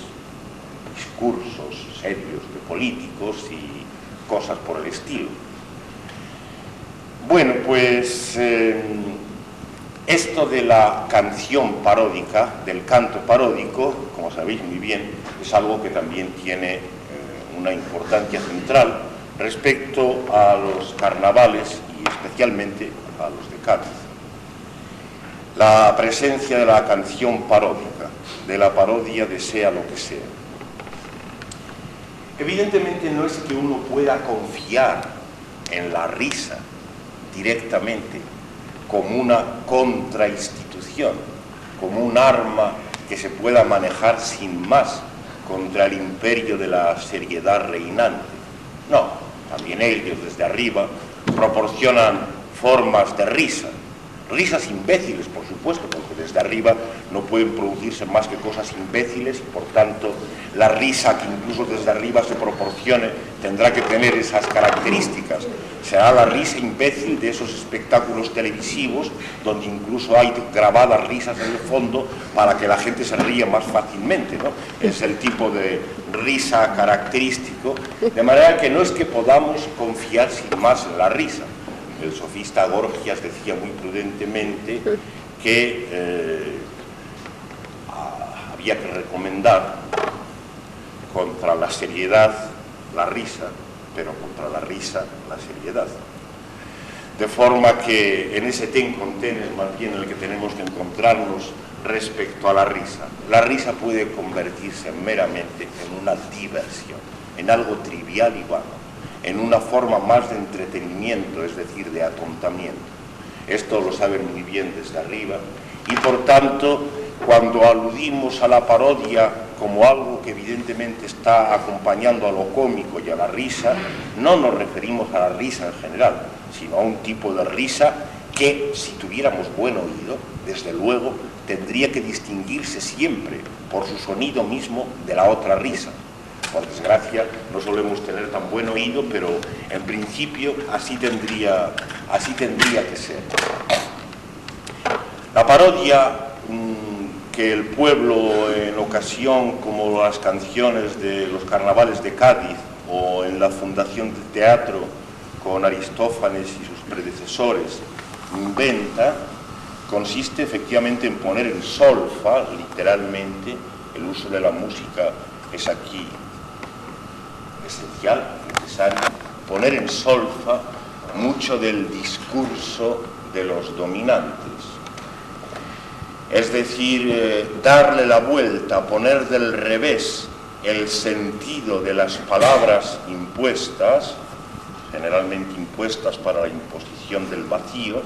Speaker 1: discursos serios de políticos y cosas por el estilo. Bueno, pues esto de la canción paródica, del canto paródico, como sabéis muy bien, es algo que también tiene una importancia central respecto a los carnavales y especialmente a los de Cádiz. La presencia de la canción paródica, de la parodia de sea lo que sea. Evidentemente no es que uno pueda confiar en la risa directamente como una contrainstitución, como un arma que se pueda manejar sin más contra el imperio de la seriedad reinante. No, también ellos desde arriba proporcionan formas de risa, risas imbéciles, por supuesto, porque desde arriba no pueden producirse más que cosas imbéciles y por tanto la risa que incluso desde arriba se proporcione tendrá que tener esas características. Será la risa imbécil de esos espectáculos televisivos donde incluso hay grabadas risas en el fondo para que la gente se ría más fácilmente, ¿no? Es el tipo de risa característico, de manera que no es que podamos confiar sin más en la risa. El sofista Gorgias decía muy prudentemente que había que recomendar contra la seriedad la risa, pero contra la risa la seriedad. De forma que en ese ten con ten es más bien el que tenemos que encontrarnos respecto a la risa. La risa puede convertirse meramente en una diversión, en algo trivial y vano, en una forma más de entretenimiento, es decir, de atontamiento. Esto lo saben muy bien desde arriba y por tanto, cuando aludimos a la parodia como algo que evidentemente está acompañando a lo cómico y a la risa, no nos referimos a la risa en general, sino a un tipo de risa que, si tuviéramos buen oído, desde luego, tendría que distinguirse siempre por su sonido mismo de la otra risa. Por desgracia, no solemos tener tan buen oído, pero en principio así tendría que ser. La parodia que el pueblo, en ocasión como las canciones de los carnavales de Cádiz o en la fundación del teatro con Aristófanes y sus predecesores, inventa, consiste efectivamente en poner en solfa, literalmente. El uso de la música es aquí esencial, necesario, poner en solfa mucho del discurso de los dominantes. Es decir, darle la vuelta, poner del revés el sentido de las palabras impuestas, generalmente impuestas para la imposición del vacío,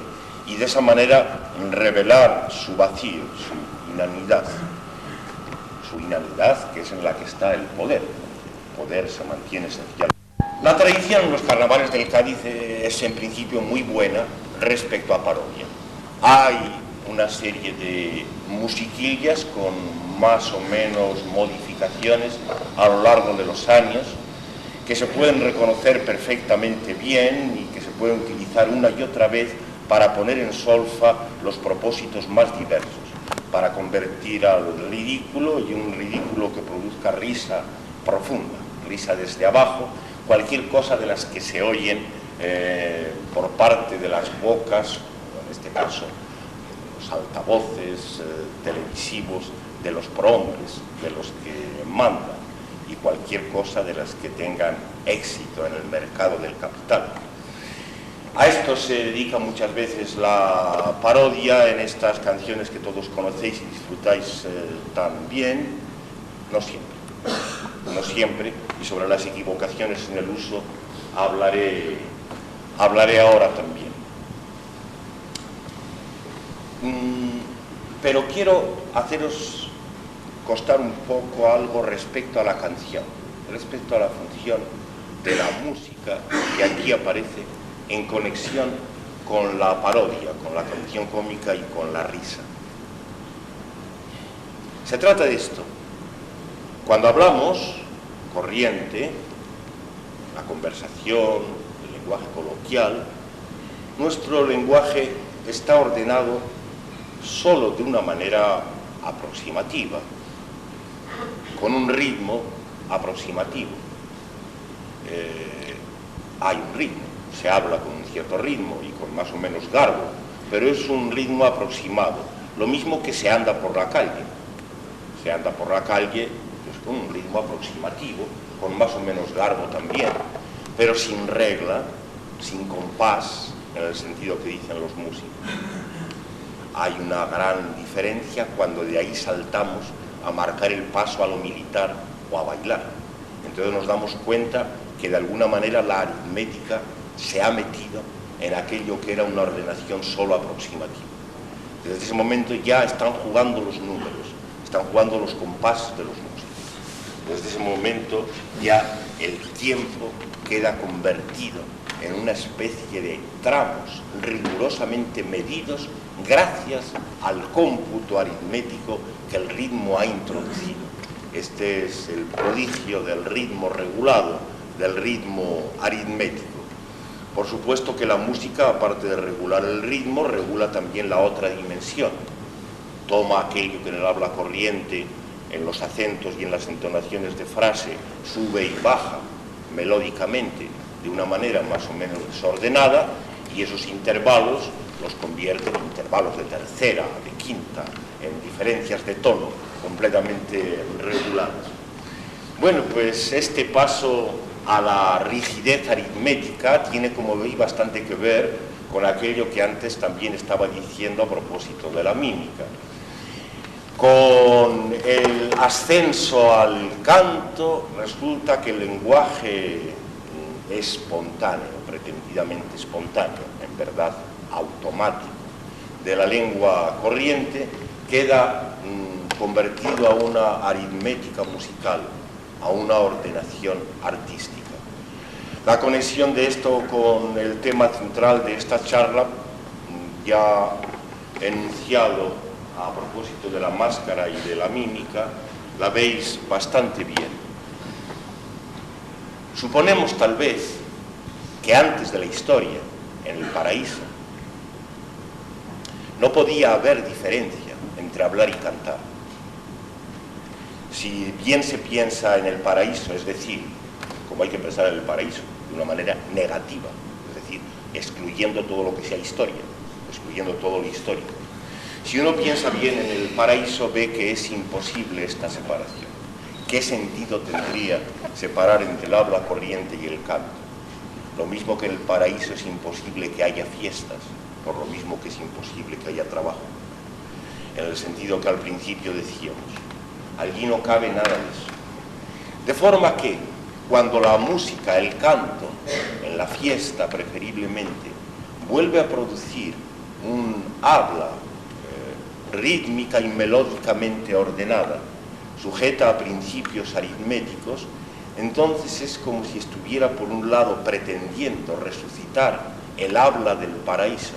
Speaker 1: y de esa manera revelar su vacío, su inanidad. Su inanidad, que es en la que está el poder. El poder se mantiene esencial. La tradición en los carnavales del Cádiz es en principio muy buena respecto a parodia. Hay una serie de musiquillas con más o menos modificaciones a lo largo de los años que se pueden reconocer perfectamente bien y que se pueden utilizar una y otra vez para poner en solfa los propósitos más diversos, para convertir al ridículo, y un ridículo que produzca risa profunda, risa desde abajo, cualquier cosa de las que se oyen por parte de las bocas, en este caso los altavoces televisivos de los prohombres, de los que mandan, y cualquier cosa de las que tengan éxito en el mercado del capital. A esto se dedica muchas veces la parodia en estas canciones que todos conocéis y disfrutáis tan bien, no siempre, y sobre las equivocaciones en el uso hablaré ahora también. Pero quiero haceros constar un poco algo respecto a la canción, respecto a la función de la música que aquí aparece en conexión con la parodia, con la canción cómica y con la risa. Se trata de esto. Cuando hablamos corriente, la conversación, el lenguaje coloquial, nuestro lenguaje está ordenado solo de una manera aproximativa, con un ritmo aproximativo. Hay un ritmo, se habla con un cierto ritmo y con más o menos garbo, pero es un ritmo aproximado, lo mismo que se anda por la calle. Se anda por la calle pues, con un ritmo aproximativo, con más o menos garbo también, pero sin regla, sin compás, en el sentido que dicen los músicos. Hay una gran diferencia cuando de ahí saltamos a marcar el paso a lo militar o a bailar. Entonces nos damos cuenta que de alguna manera la aritmética se ha metido en aquello que era una ordenación solo aproximativa. Desde ese momento ya están jugando los números, están jugando los compases de los músicos. Desde ese momento ya el tiempo queda convertido en una especie de tramos rigurosamente medidos gracias al cómputo aritmético que el ritmo ha introducido. Este es el prodigio del ritmo regulado, del ritmo aritmético. Por supuesto que la música, aparte de regular el ritmo, regula también la otra dimensión. Toma aquello que en el habla corriente, en los acentos y en las entonaciones de frase, sube y baja melódicamente de una manera más o menos desordenada, y esos intervalos los convierte en intervalos de tercera, de quinta, en diferencias de tono completamente reguladas. Bueno, pues este paso a la rigidez aritmética tiene, como veis, bastante que ver con aquello que antes también estaba diciendo a propósito de la mímica. Con el ascenso al canto resulta que el lenguaje espontáneo, pretendidamente espontáneo, en verdad automático, de la lengua corriente queda convertido a una aritmética musical, a una ordenación artística. La conexión de esto con el tema central de esta charla, ya enunciado a propósito de la máscara y de la mímica, la veis bastante bien. Suponemos tal vez que antes de la historia, en el paraíso, no podía haber diferencia entre hablar y cantar. Si bien se piensa en el paraíso, es decir, como hay que pensar en el paraíso, de una manera negativa, es decir, excluyendo todo lo que sea historia, excluyendo todo lo histórico. Si uno piensa bien en el paraíso, ve que es imposible esta separación. ¿Qué sentido tendría separar entre el habla corriente y el canto? Lo mismo que en el paraíso es imposible que haya fiestas, por lo mismo que es imposible que haya trabajo. En el sentido que al principio decíamos, allí no cabe nada de eso. De forma que cuando la música, el canto, en la fiesta preferiblemente, vuelve a producir un habla rítmica y melódicamente ordenada, sujeta a principios aritméticos, entonces es como si estuviera por un lado pretendiendo resucitar el habla del paraíso.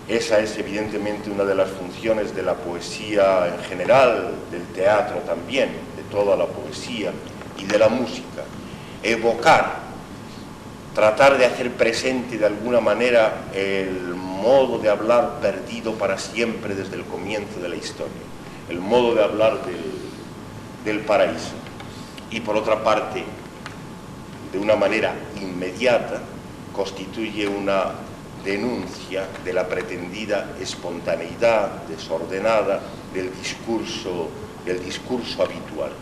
Speaker 1: Esa es evidentemente una de las funciones de la poesía en general, del teatro también, de toda la poesía y de la música. Evocar, tratar de hacer presente de alguna manera el modo de hablar perdido para siempre desde el comienzo de la historia, el modo de hablar del paraíso. Y por otra parte, de una manera inmediata, constituye una denuncia de la pretendida espontaneidad desordenada del discurso habitual.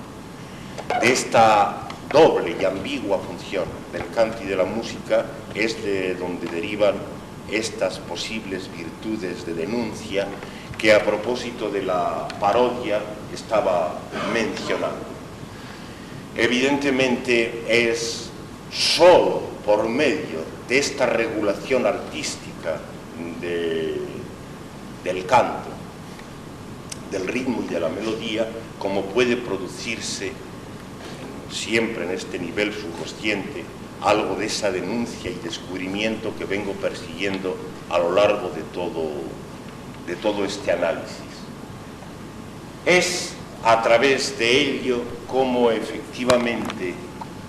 Speaker 1: De esta doble y ambigua función del canto y de la música es de donde derivan estas posibles virtudes de denuncia que a propósito de la parodia estaba mencionando. Evidentemente es solo por medio de esta regulación artística del canto, del ritmo y de la melodía, como puede producirse siempre en este nivel subconsciente algo de esa denuncia y descubrimiento que vengo persiguiendo a lo largo de todo este análisis. Es a través de ello como efectivamente,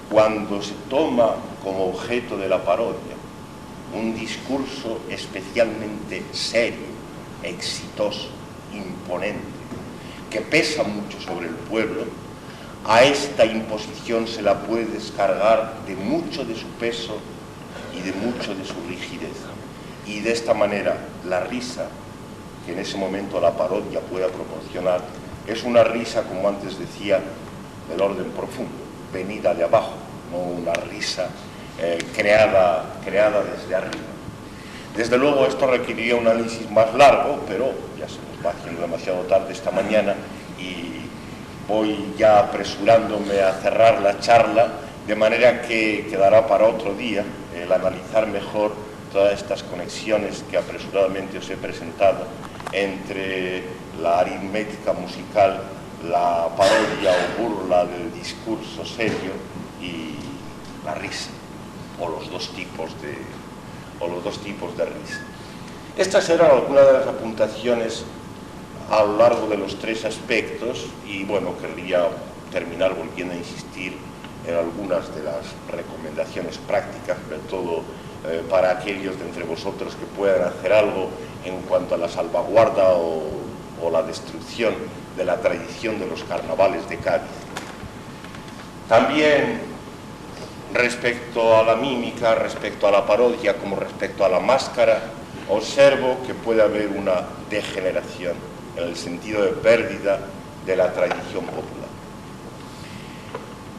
Speaker 1: cuando se toma como objeto de la parodia un discurso especialmente serio, exitoso, imponente, que pesa mucho sobre el pueblo, a esta imposición se la puede descargar de mucho de su peso y de mucho de su rigidez. Y de esta manera la risa que en ese momento la parodia pueda proporcionar es una risa, como antes decía, del orden profundo, venida de abajo, no una risa creada desde arriba. Desde luego esto requeriría un análisis más largo, pero ya se nos va haciendo demasiado tarde esta mañana y voy ya apresurándome a cerrar la charla, de manera que quedará para otro día el analizar mejor todas estas conexiones que apresuradamente os he presentado entre la aritmética musical, la parodia o burla del discurso serio y la risa, o los dos tipos de risa. Estas eran algunas de las apuntaciones a lo largo de los tres aspectos y bueno, querría terminar volviendo a insistir en algunas de las recomendaciones prácticas, sobre todo para aquellos de entre vosotros que puedan hacer algo en cuanto a la salvaguarda o la destrucción de la tradición de los carnavales de Cádiz. También respecto a la mímica, respecto a la parodia, como respecto a la máscara, observo que puede haber una degeneración en el sentido de pérdida de la tradición popular.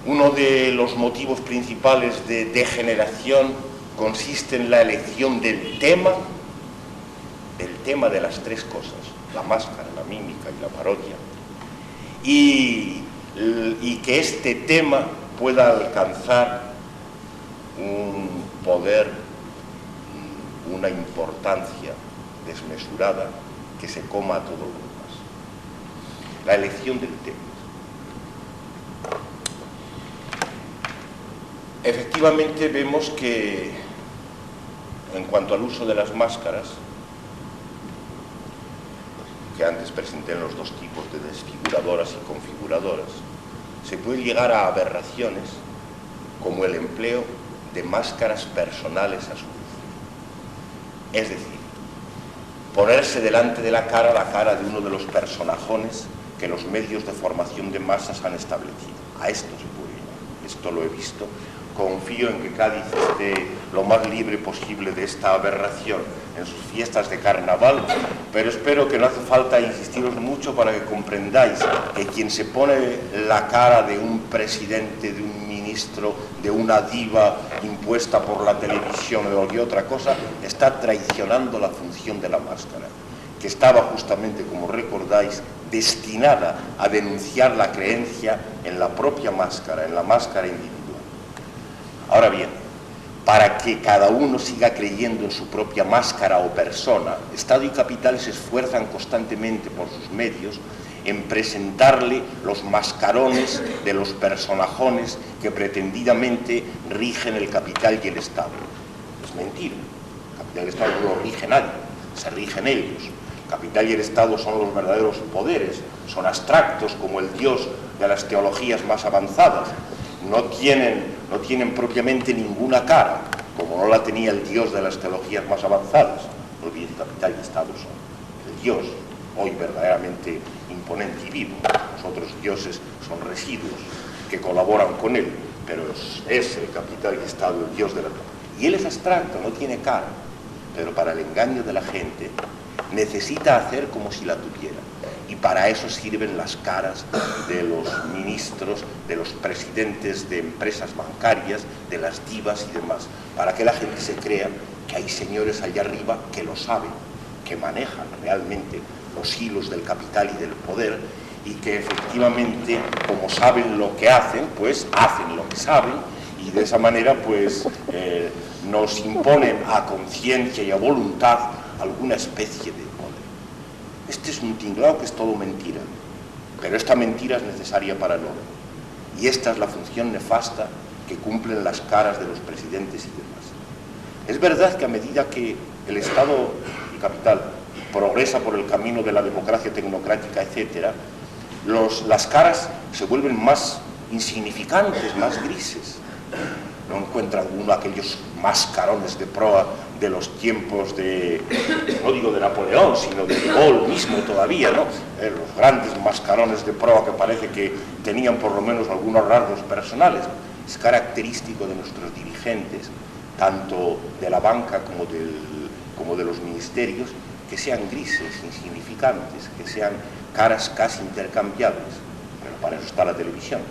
Speaker 1: Uno de los motivos principales de degeneración consiste en la elección del tema de las tres cosas, la máscara, la mímica y la parodia, y que este tema pueda alcanzar un poder, una importancia desmesurada que se coma a todo lo demás. La elección del tema. Efectivamente vemos que en cuanto al uso de las máscaras, que antes presenté en los dos tipos de desfiguradoras y configuradoras, se puede llegar a aberraciones como el empleo de máscaras personales a su vez. Es decir, ponerse delante de la cara de uno de los personajes que los medios de formación de masas han establecido. A esto se puede llegar. Esto lo he visto. Confío en que Cádiz esté lo más libre posible de esta aberración en sus fiestas de carnaval, pero espero que no hace falta insistiros mucho para que comprendáis que quien se pone la cara de un presidente, de un ministro, de una diva impuesta por la televisión o de cualquier otra cosa, está traicionando la función de la máscara, que estaba justamente, como recordáis, destinada a denunciar la creencia en la propia máscara, en la máscara individual. Ahora bien, para que cada uno siga creyendo en su propia máscara o persona, Estado y capital se esfuerzan constantemente por sus medios en presentarle los mascarones de los personajes que pretendidamente rigen el capital y el Estado. Es mentira. El capital y el Estado no lo rige nadie, se rigen ellos. El capital y el Estado son los verdaderos poderes, son abstractos como el Dios de las teologías más avanzadas. No tienen propiamente ninguna cara, como no la tenía el Dios de las teologías más avanzadas. No olvidéis que capital y Estado son el Dios, hoy verdaderamente imponente y vivo. Los otros dioses son residuos que colaboran con él, pero es el capital y Estado el Dios de la... Y él es abstracto, no tiene cara, pero para el engaño de la gente necesita hacer como si la tuviera. Y para eso sirven las caras de los ministros, de los presidentes de empresas bancarias, de las divas y demás, para que la gente se crea que hay señores allá arriba que lo saben, que manejan realmente los hilos del capital y del poder, y que efectivamente, como saben lo que hacen, pues hacen lo que saben, y de esa manera pues nos imponen a conciencia y a voluntad alguna especie de... Este es un tinglao que es todo mentira, pero esta mentira es necesaria para el orden. Y esta es la función nefasta que cumplen las caras de los presidentes y demás. Es verdad que a medida que el Estado y capital progresa por el camino de la democracia tecnocrática, etc., las caras se vuelven más insignificantes, más grises. No encuentra uno aquellos mascarones de proa de los tiempos de, no digo de Napoleón, sino de De Gaulle mismo todavía, ¿no? Los grandes mascarones de proa que parece que tenían por lo menos algunos rasgos personales. Es característico de nuestros dirigentes, tanto de la banca como de los ministerios, que sean grises, insignificantes, que sean caras casi intercambiables. Pero para eso está la televisión,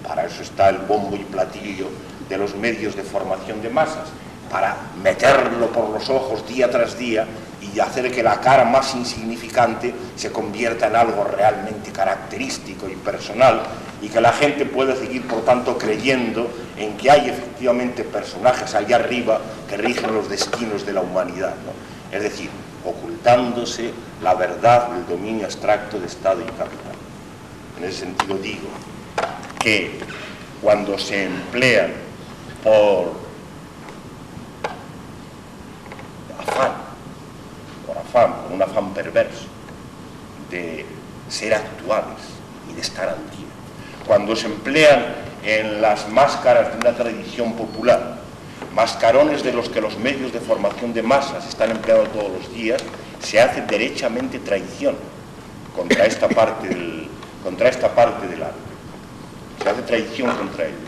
Speaker 1: para eso está el bombo y platillo de los medios de formación de masas, para meterlo por los ojos día tras día y hacer que la cara más insignificante se convierta en algo realmente característico y personal, y que la gente pueda seguir, por tanto, creyendo en que hay efectivamente personajes allá arriba que rigen los destinos de la humanidad, ¿no? Es decir, ocultándose la verdad del dominio abstracto de Estado y capital. En ese sentido digo que cuando se emplean por afán, un afán perverso de ser actuales y de estar al día, cuando se emplean en las máscaras de una tradición popular, mascarones de los que los medios de formación de masas están empleando todos los días, se hace derechamente traición contra esta parte del arte. Se hace traición contra ellos.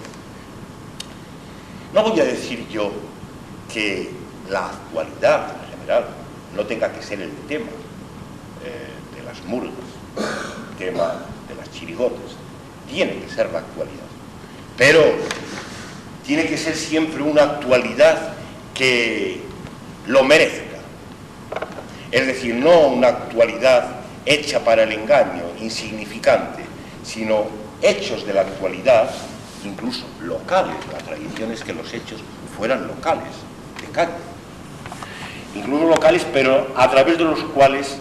Speaker 1: No voy a decir yo que la actualidad en general no tenga que ser el tema de las murgas, el tema de las chirigotas. Tiene que ser la actualidad, pero tiene que ser siempre una actualidad que lo merezca. Es decir, no una actualidad hecha para el engaño, insignificante, sino hechos de la actualidad, incluso locales. La tradición es que los hechos fueran locales, de Cádiz. Incluso locales, pero a través de los cuales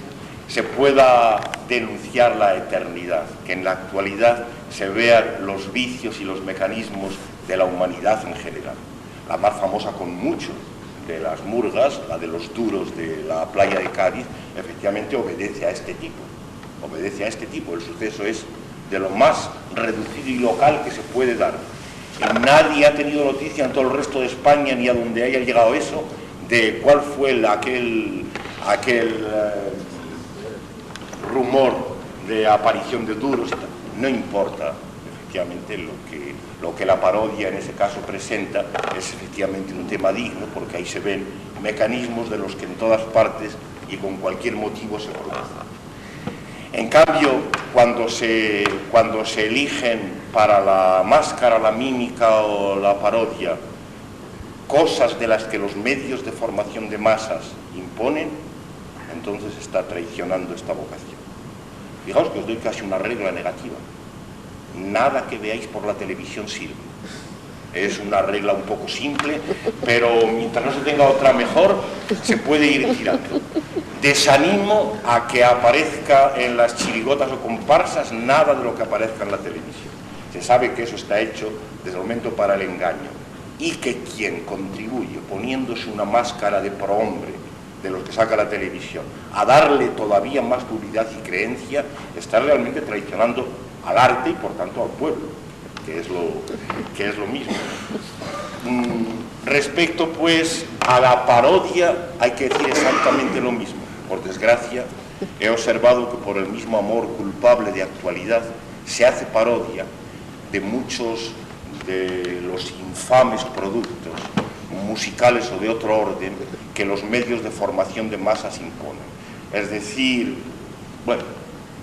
Speaker 1: se pueda denunciar la eternidad, que en la actualidad se vean los vicios y los mecanismos de la humanidad en general. La más famosa con mucho de las murgas, la de los duros de la playa de Cádiz, efectivamente obedece a este tipo. El suceso es de lo más reducido y local que se puede dar. Nadie ha tenido noticia en todo el resto de España, ni a donde haya llegado eso, de cuál fue aquel rumor de aparición de duros y tal. No importa, efectivamente, lo que la parodia en ese caso presenta es efectivamente un tema digno, porque ahí se ven mecanismos de los que en todas partes y con cualquier motivo se producen. En cambio, cuando se eligen para la máscara, la mímica o la parodia cosas de las que los medios de formación de masas imponen, entonces está traicionando esta vocación. Fijaos que os doy casi una regla negativa. Nada que veáis por la televisión sirve. Es una regla un poco simple, pero mientras no se tenga otra mejor, se puede ir tirando. Desanimo a que aparezca en las chirigotas o comparsas nada de lo que aparezca en la televisión. Se sabe que eso está hecho desde el momento para el engaño, y que quien contribuye poniéndose una máscara de prohombre de los que saca la televisión a darle todavía más publicidad y creencia, está realmente traicionando al arte y por tanto al pueblo, que es lo mismo. Respecto pues a la parodia, hay que decir exactamente lo mismo. Por desgracia, he observado que por el mismo amor culpable de actualidad se hace parodia de muchos de los infames productos musicales o de otro orden que los medios de formación de masas imponen. Es decir, bueno,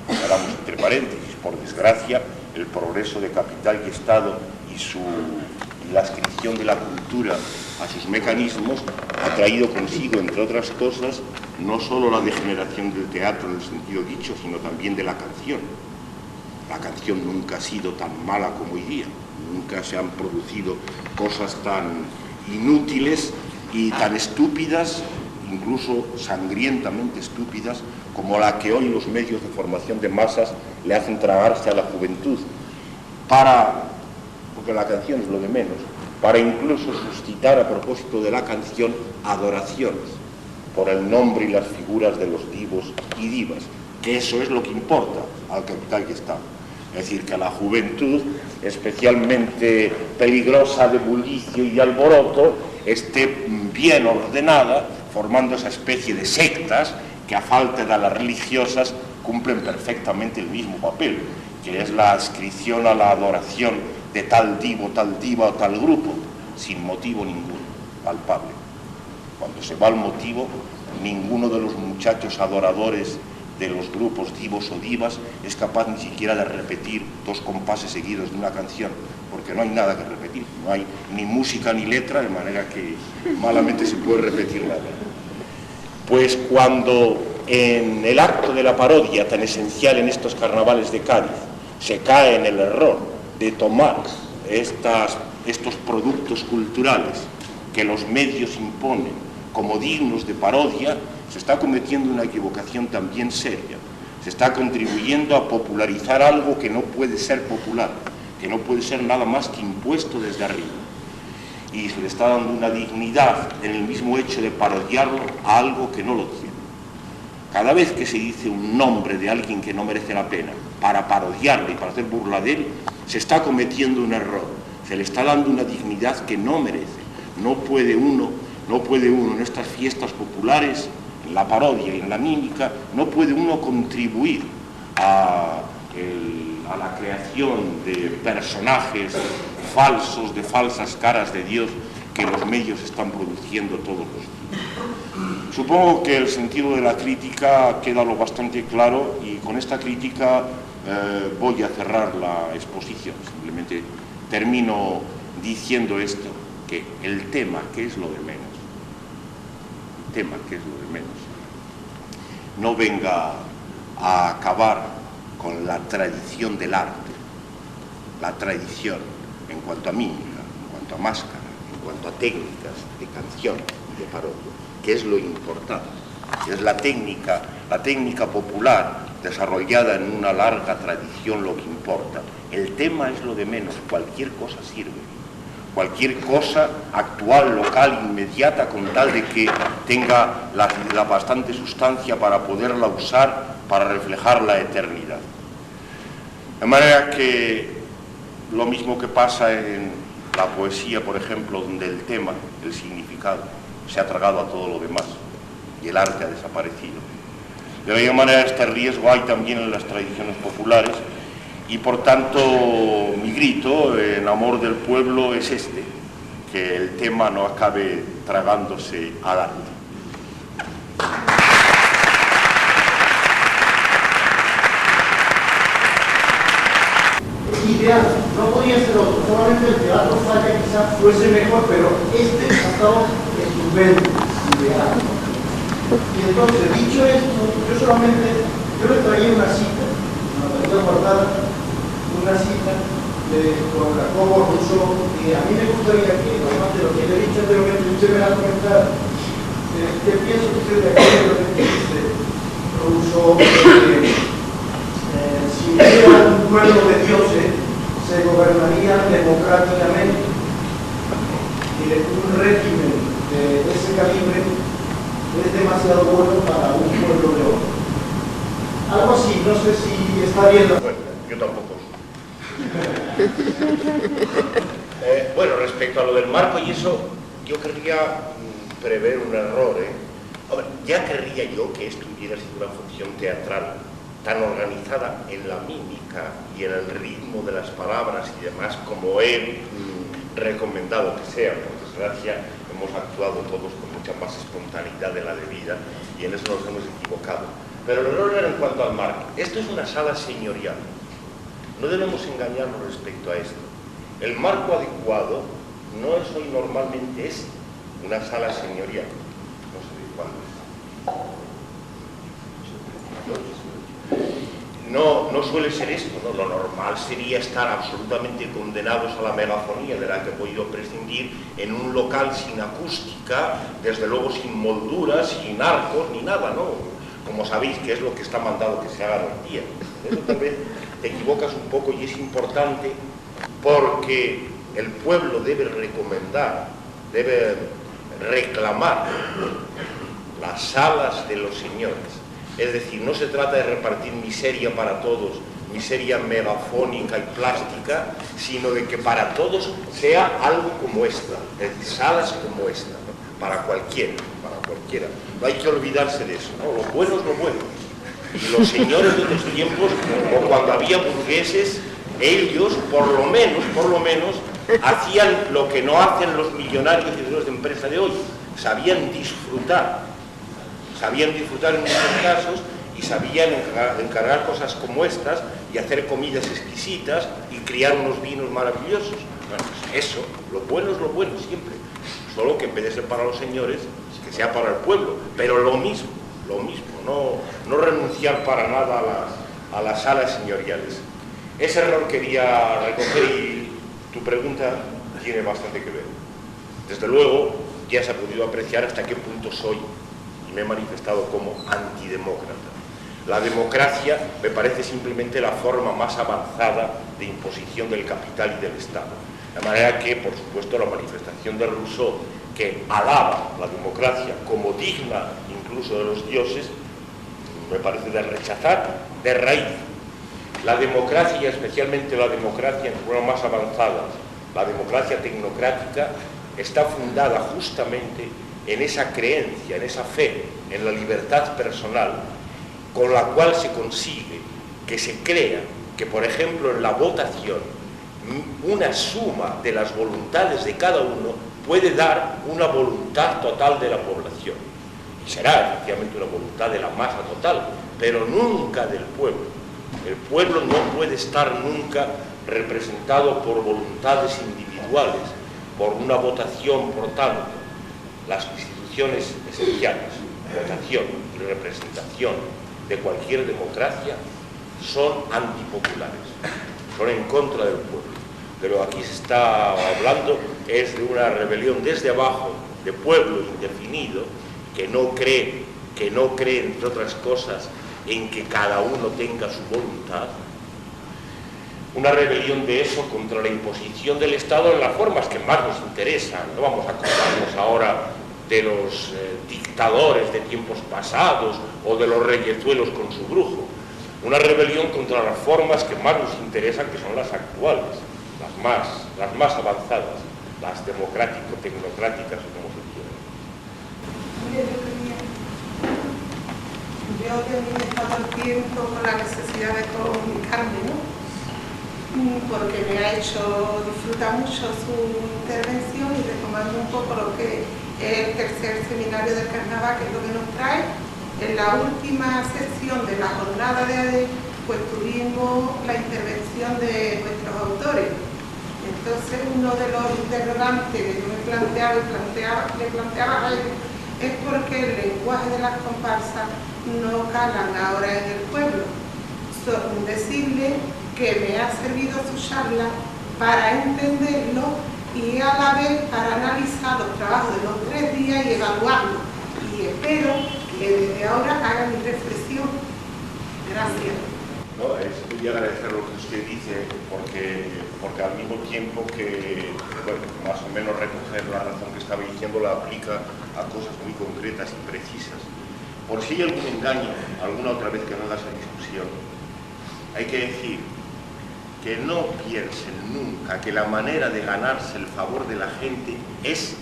Speaker 1: hagamos entre paréntesis, por desgracia, el progreso de capital y Estado y la adscripción de la cultura a sus mecanismos ha traído consigo, entre otras cosas, no solo la degeneración del teatro en el sentido dicho, sino también de la canción. La canción nunca ha sido tan mala como hoy día, nunca se han producido cosas tan inútiles y tan estúpidas, incluso sangrientamente estúpidas, como la que hoy los medios de formación de masas le hacen tragarse a la juventud, porque la canción es lo de menos, para incluso suscitar a propósito de la canción adoraciones por el nombre y las figuras de los divos y divas, que eso es lo que importa al capital y Estado. Es decir, que la juventud, especialmente peligrosa de bullicio y de alboroto, esté bien ordenada, formando esa especie de sectas que, a falta de las religiosas, cumplen perfectamente el mismo papel, que es la adscripción a la adoración de tal divo, tal diva o tal grupo, sin motivo ninguno, palpable. Cuando se va al motivo, ninguno de los muchachos adoradores de los grupos divos o divas es capaz ni siquiera de repetir 2 compases seguidos de una canción, porque no hay nada que repetir, no hay ni música ni letra, de manera que malamente se puede repetir nada. Pues cuando en el acto de la parodia, tan esencial en estos carnavales de Cádiz, se cae en el error de tomar estos productos culturales que los medios imponen como dignos de parodia, se está cometiendo una equivocación también seria. Se está contribuyendo a popularizar algo que no puede ser popular, que no puede ser nada más que impuesto desde arriba. Y se le está dando una dignidad en el mismo hecho de parodiarlo a algo que no lo tiene. Cada vez que se dice un nombre de alguien que no merece la pena para parodiarle y para hacer burla de él, se está cometiendo un error. Se le está dando una dignidad que no merece. No puede uno en estas fiestas populares, en la parodia y en la mímica, no puede uno contribuir a la creación de personajes falsos, de falsas caras de Dios que los medios están produciendo todos los días. Supongo que el sentido de la crítica queda lo bastante claro, y con esta crítica voy a cerrar la exposición. Simplemente termino diciendo esto, que el tema, que es lo de menos, no venga a acabar con la tradición del arte, la tradición en cuanto a mímica, en cuanto a máscara, en cuanto a técnicas de canción y de parodia, que es lo importante. Es la técnica popular desarrollada en una larga tradición lo que importa. El tema es lo de menos, cualquier cosa sirve. Cualquier cosa actual, local, inmediata, con tal de que tenga la bastante sustancia para poderla usar para reflejar la eternidad. De manera que lo mismo que pasa en La poesía, por ejemplo, donde el tema, el significado, se ha tragado a todo lo demás y el arte ha desaparecido. De la misma manera, este riesgo hay también en las tradiciones populares y, por tanto, mi grito en amor del pueblo es este, que el tema no acabe tragándose al arte.
Speaker 2: Ideal, no podía ser otro, solamente el Teatro Falla quizás fuese mejor, pero este ha estado estupendo, ideal. Y entonces, dicho esto, yo le traía una cita, una tenía guardada, una cita con Jacobo Rousseau, y a mí me gustaría que, además de lo que le he dicho anteriormente, usted me va a comentar qué piensa usted de aquello que dice Rousseau, si hubiera un pueblo de dioses, se gobernaría democráticamente. Y un régimen de ese calibre es demasiado bueno para un pueblo de oro. Algo así, no sé si está bien.
Speaker 1: Bueno, yo tampoco. Bueno, respecto a lo del marco y eso, yo querría prever un error. Hombre, ya querría yo que esto hubiera sido una función teatral tan organizada en la mímica y en el ritmo de las palabras y demás como he recomendado que sea. Por desgracia, hemos actuado todos con mucha más espontaneidad de la debida y en eso nos hemos equivocado. Pero el error era en cuanto al marco. Esto es una sala señorial. No debemos engañarnos respecto a esto. El marco adecuado no es hoy normalmente una sala señorial. No sé de cuándo está. No suele ser esto, ¿no? Lo normal sería estar absolutamente condenados a la megafonía de la que he podido prescindir en un local sin acústica, desde luego sin molduras, sin arcos, ni nada, ¿no? Como sabéis que es lo que está mandado que se haga hoy día. Eso tal vez te equivocas un poco y es importante porque el pueblo debe recomendar, debe reclamar las salas de los señores. Es decir, no se trata de repartir miseria para todos, miseria megafónica y plástica, sino de que para todos sea algo como esta, es decir, salas como esta, ¿no? Para cualquiera. No hay que olvidarse de eso, ¿no? Lo bueno es lo bueno. Y los señores de otros tiempos, o cuando había burgueses, ellos, por lo menos, hacían lo que no hacen los millonarios y los de empresa de hoy. Sabían disfrutar en muchos casos y sabían encargar cosas como estas y hacer comidas exquisitas y criar unos vinos maravillosos. Bueno, pues eso, lo bueno es lo bueno siempre, solo que en vez de ser para los señores, que sea para el pueblo, pero lo mismo, no renunciar para nada a las salas señoriales. Ese error quería recoger y tu pregunta tiene bastante que ver. Desde luego, ya se ha podido apreciar hasta qué punto soy me he manifestado como antidemócrata. La democracia me parece simplemente la forma más avanzada de imposición del capital y del Estado. De manera que, por supuesto, la manifestación de Rousseau, que alaba la democracia como digna incluso de los dioses, me parece de rechazar de raíz. La democracia, y especialmente la democracia en formas más avanzadas, la democracia tecnocrática, está fundada justamente en esa creencia, en esa fe, en la libertad personal, con la cual se consigue que se crea que, por ejemplo, en la votación, una suma de las voluntades de cada uno puede dar una voluntad total de la población. Y será efectivamente una voluntad de la masa total, pero nunca del pueblo. El pueblo no puede estar nunca representado por voluntades individuales, por una votación, por tanto. Las instituciones esenciales, votación y representación de cualquier democracia son antipopulares, son en contra del pueblo. Pero aquí se está hablando es de una rebelión desde abajo, de pueblo indefinido, que no cree, entre otras cosas, en que cada uno tenga su voluntad. Una rebelión de eso contra la imposición del Estado en las formas que más nos interesan. No vamos a acordarnos ahora de los dictadores de tiempos pasados o de los reyezuelos con su brujo. Una rebelión contra las formas que más nos interesan, que son las actuales. las más avanzadas, las democrático-tecnocráticas o como se quiera.
Speaker 3: Yo también he estado el tiempo con la necesidad de comunicarme, ¿no? Porque me ha hecho disfrutar mucho su intervención y retomando un poco lo que es el tercer seminario del carnaval, que es lo que nos trae. En la última sesión de la jornada de ADE, pues tuvimos la intervención de nuestros autores. Entonces, uno de los interrogantes que yo me planteaba le planteaba a él es porque el lenguaje de las comparsas no calan ahora en el pueblo. Decirle que me ha servido su charla para entenderlo y a la vez para analizar los trabajos de los 3 días y evaluarlos. Y espero que desde ahora haga mi reflexión. Gracias.
Speaker 1: No, voy a agradecer lo que usted dice, porque al mismo tiempo que, bueno, más o menos recoger la razón que estaba diciendo la aplica a cosas muy concretas y precisas. Por si hay algún engaño, alguna otra vez que no haga esa discusión, hay que decir que no piensen nunca que la manera de ganarse el favor de la gente es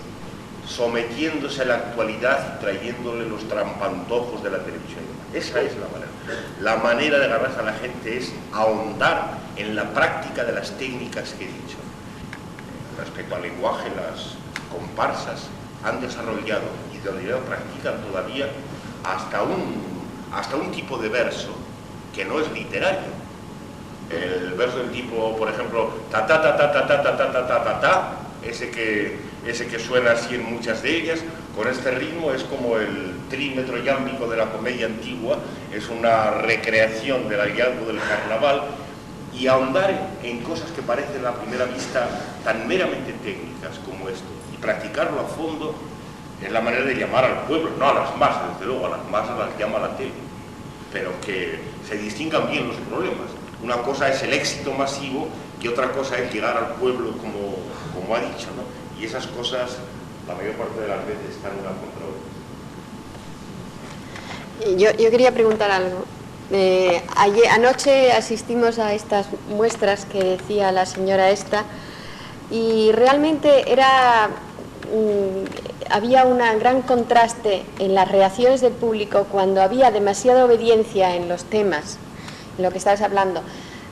Speaker 1: sometiéndose a la actualidad y trayéndole los trampantojos de la televisión. Esa es la manera. La manera de ganarse a la gente es ahondar en la práctica de las técnicas que he dicho. Respecto al lenguaje, las comparsas han desarrollado y todavía practican todavía hasta un tipo de verso que no es literario. El verso del tipo, por ejemplo, ta ta ta ta ta ta ta ta ta ta ta ta, ese que suena así en muchas de ellas, con este ritmo es como el trímetro yámbico de la comedia antigua, es una recreación del hallazgo del carnaval, y ahondar en cosas que parecen a primera vista tan meramente técnicas como esto, y practicarlo a fondo es la manera de llamar al pueblo, no a las masas, desde luego, a las masas las llama la tele, pero que se distingan bien los problemas. Una cosa es el éxito masivo y otra cosa es llegar al pueblo como ha dicho, ¿no? Y esas cosas, la mayor parte de las veces, están una contra otra.
Speaker 4: Yo quería preguntar algo. Anoche asistimos a estas muestras que decía la señora esta y realmente había un gran contraste en las reacciones del público cuando había demasiada obediencia en los temas, en lo que estabas hablando,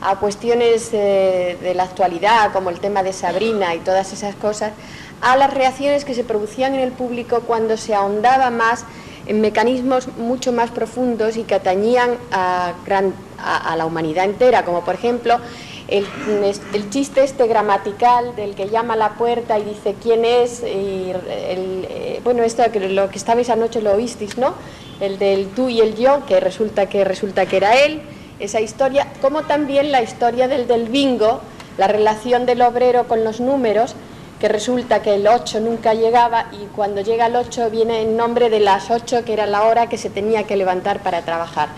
Speaker 4: a cuestiones de la actualidad, como el tema de Sabrina y todas esas cosas, a las reacciones que se producían en el público cuando se ahondaba más en mecanismos mucho más profundos y que atañían a la humanidad entera, como por ejemplo el chiste gramatical del que llama a la puerta y dice quién es, y bueno, esto lo que estabais anoche lo oísteis, ¿no? El del tú y el yo, que resulta que era él, esa historia, como también la historia del bingo, la relación del obrero con los números, que resulta que el 8 nunca llegaba y cuando llega el 8 viene en nombre de las 8, que era la hora que se tenía que levantar para trabajar.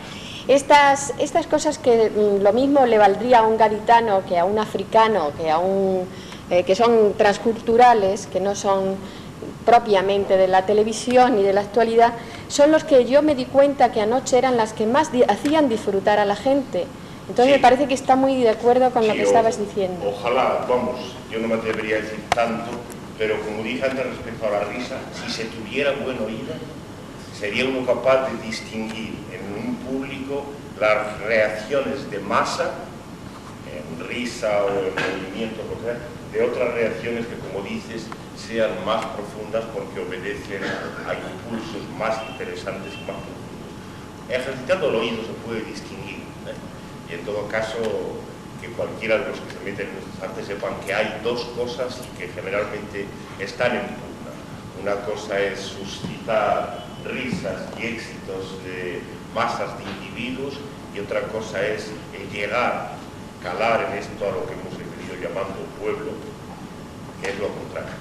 Speaker 4: Estas cosas que lo mismo le valdría a un gaditano que a un africano, que son transculturales, que no son propiamente de la televisión y de la actualidad, son los que yo me di cuenta que anoche eran las que más hacían disfrutar a la gente. Entonces sí, me parece que está muy de acuerdo con lo que estabas diciendo.
Speaker 1: Ojalá, vamos, yo no me atrevería a decir tanto, pero como dije antes respecto a la risa, si se tuviera buen oído, sería uno capaz de distinguir en un público las reacciones de masa, en risa o en movimiento, de otras reacciones que, como dices, sean más profundas porque obedecen a impulsos más interesantes y más profundos. Ejercitando el oído se puede distinguir, y en todo caso que cualquiera de los que se meten en estas artes sepan que hay dos cosas que generalmente están en pugna. Una cosa es suscitar risas y éxitos de masas de individuos y otra cosa es el llegar, calar en esto a lo que hemos venido llamando pueblo, que es lo contrario.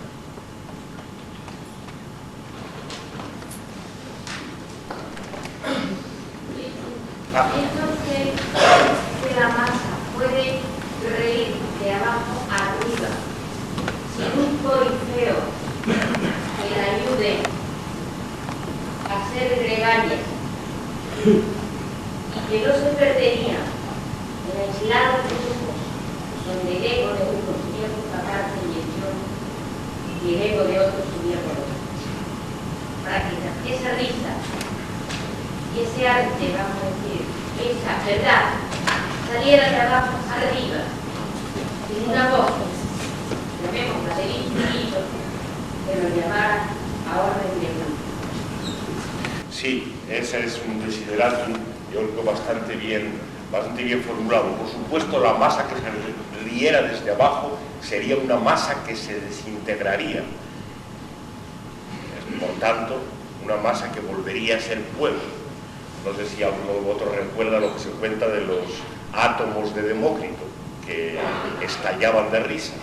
Speaker 5: Entonces, que la masa puede reír de abajo arriba sin un corifeo que le ayude a ser gregarias y que no se perdería en aislados grupos donde el ego de unos y el ego de otros subía por otros. Práctica. Esa risa y ese arte, vamos a decir, esa verdad, saliera de abajo arriba, sin una voz, llamémosla del infinito, que lo llamara a orden de luz.
Speaker 1: Sí, ese es un desideratum, yo creo bastante bien formulado. Por supuesto, la masa que se riera desde abajo sería una masa que se desintegraría. Por tanto, una masa que volvería a ser pueblo. No sé si alguno de vosotros recuerda lo que se cuenta de los átomos de Demócrito, que estallaban de risa.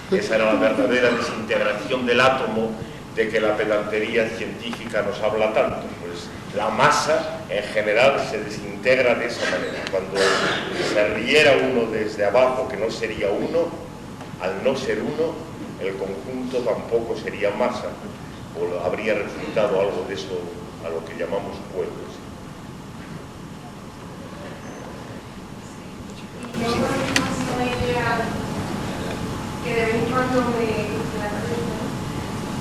Speaker 1: Pues esa era la verdadera desintegración del átomo de que la pedantería científica nos habla tanto. Pues la masa en general se desintegra de esa manera. Cuando se riera uno desde abajo, que no sería uno, al no ser uno, el conjunto tampoco sería masa, o habría resultado algo de eso a lo que llamamos pueblos.
Speaker 3: Yo tengo una idea que de vez en cuando me la cabeza,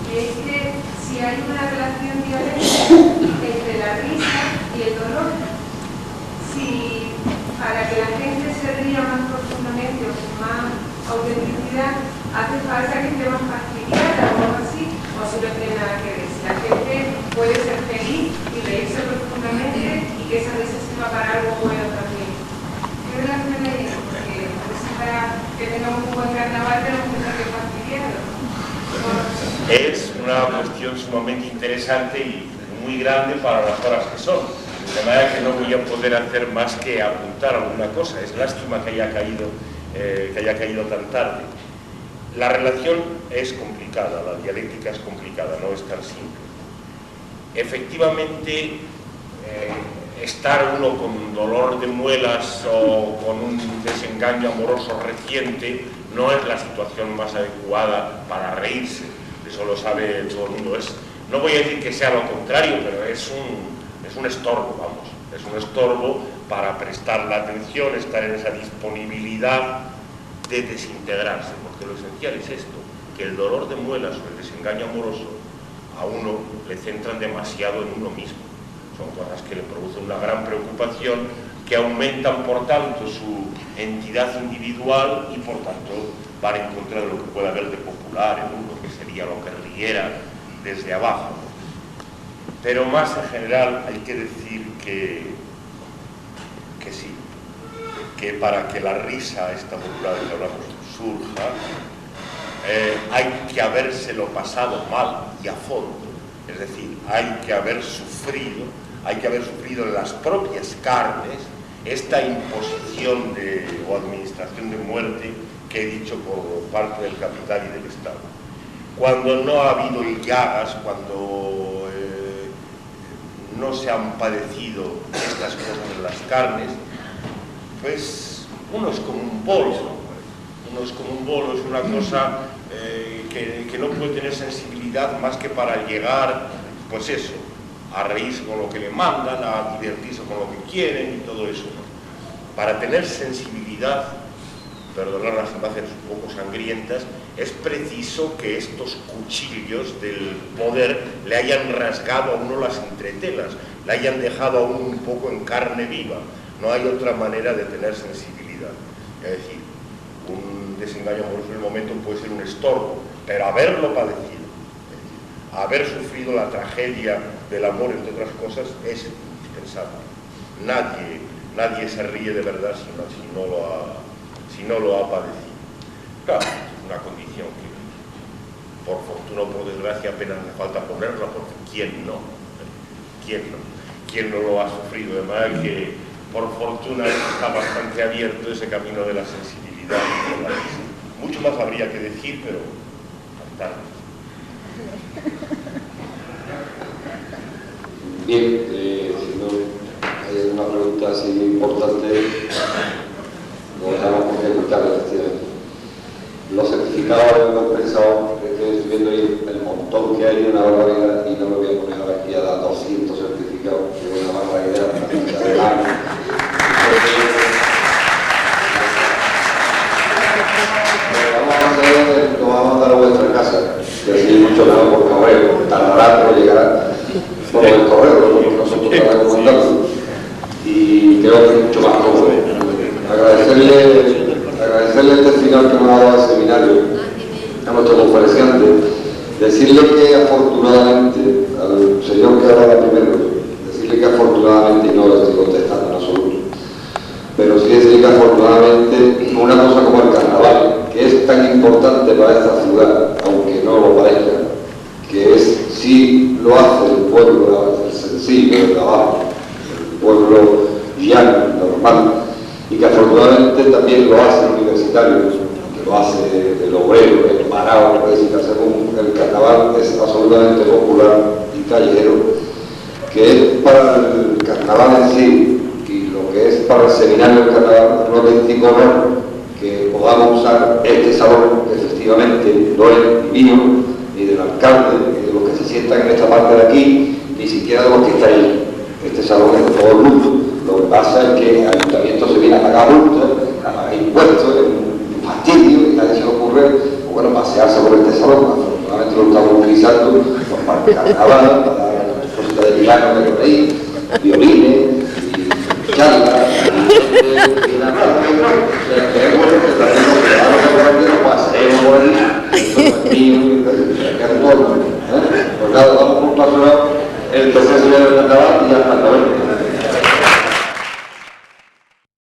Speaker 3: y es que si hay una relación dialéctica entre la risa y el dolor, si para que la gente se ría más profundamente o con más autenticidad hace falta que esté más fastidiada o algo así, o si no tiene nada que ver. Si la gente puede ser feliz y reírse profundamente y que esa risa sirva para algo bueno también. ¿Qué relación hay eso? Porque para que tengamos un buen carnaval tenemos que estar fastidiados.
Speaker 1: Es una cuestión sumamente interesante y muy grande para las horas que son. De manera que no voy a poder hacer más que apuntar alguna cosa. Es lástima que haya caído tan tarde. La relación es complicada, la dialéctica es complicada, no es tan simple. Efectivamente, estar uno con dolor de muelas o con un desengaño amoroso reciente no es la situación más adecuada para reírse. Eso lo sabe todo el mundo. No voy a decir que sea lo contrario, pero es un estorbo, vamos. Es un estorbo para prestar la atención, estar en esa disponibilidad de desintegrarse, porque lo esencial es esto, que el dolor de muelas o el desengaño amoroso a uno le centran demasiado en uno mismo. Son cosas que le producen una gran preocupación, que aumentan por tanto su entidad individual y por tanto van en contra de lo que pueda haber de popular en uno, que sería lo que riera desde abajo. Pero más en general hay que decir que sí, que para que la risa, esta popular que hablamos, surja, hay que habérselo pasado mal y a fondo. Es decir, hay que haber sufrido en las propias carnes esta imposición o administración de muerte que he dicho por parte del capital y del Estado. Cuando no ha habido llagas, cuando no se han padecido estas cosas en las carnes, pues uno es como un bolo. Es una cosa que no puede tener sensibilidad más que para llegar, pues eso, a reírse con lo que le mandan, a divertirse con lo que quieren y todo eso, ¿no? Para tener sensibilidad, perdonad las imágenes un poco sangrientas, es preciso que estos cuchillos del poder le hayan rasgado a uno las entretelas, le hayan dejado a uno un poco en carne viva. No hay otra manera de tener sensibilidad. Es decir, un desengaño amoroso en el momento puede ser un estorbo, pero haberlo padecido, haber sufrido la tragedia del amor, entre otras cosas, es indispensable. Nadie se ríe de verdad si no lo ha padecido. Claro, es una condición que, por fortuna o por desgracia, apenas hace falta ponerla, porque ¿quién no? ¿Quién no lo ha sufrido? De manera que, por fortuna, está bastante abierto ese camino de la sensibilidad y de la risa. Mucho más habría que decir, pero más tarde.
Speaker 6: Bien, si no hay una pregunta así importante, lo dejamos por ejecutar efectivamente. Los certificados hemos pensado, estoy viendo ahí el montón que hay, una barbaridad, y no me voy a poner aquí a dar 200 certificados, que es una barbaridad, una fecha de año. Lo vamos a dar a vuestra casa. mucho mejor por correo, tardará, pero llegará por el correo, porque nosotros tardará en mandarlo. Y creo que es mucho más cómodo. Agradecerle este final que me ha dado al seminario, a nuestro conferenciante, decirle que afortunadamente, al señor que habla primero, decirle que afortunadamente, y no le estoy contestando en absoluto, pero sí decirle que afortunadamente una cosa como el carnaval, que es tan importante para esta ciudad, aunque no lo parezca, que es, si lo hace el pueblo sencillo, el trabajo, el pueblo llano, normal, y que afortunadamente también lo hace el universitario, que lo hace el obrero, el parado, el carnaval es absolutamente popular y callejero, que es para el carnaval en sí y lo que es para el seminario del carnaval un auténtico honor que podamos usar este salón, que efectivamente no es ni mío, ni del alcalde, ni de los que se sientan en esta parte de aquí, ni siquiera de los que están ahí. Este salón es de todo el mundo. Lo que pasa es que el ayuntamiento se viene a pagar multas, a pagar impuestos, es un fastidio y nadie se le ocurre, pues bueno, pasearse por este salón. Afortunadamente lo estamos utilizando pues, para el carnaval, para cositas de piano que por ahí, violines y charlas.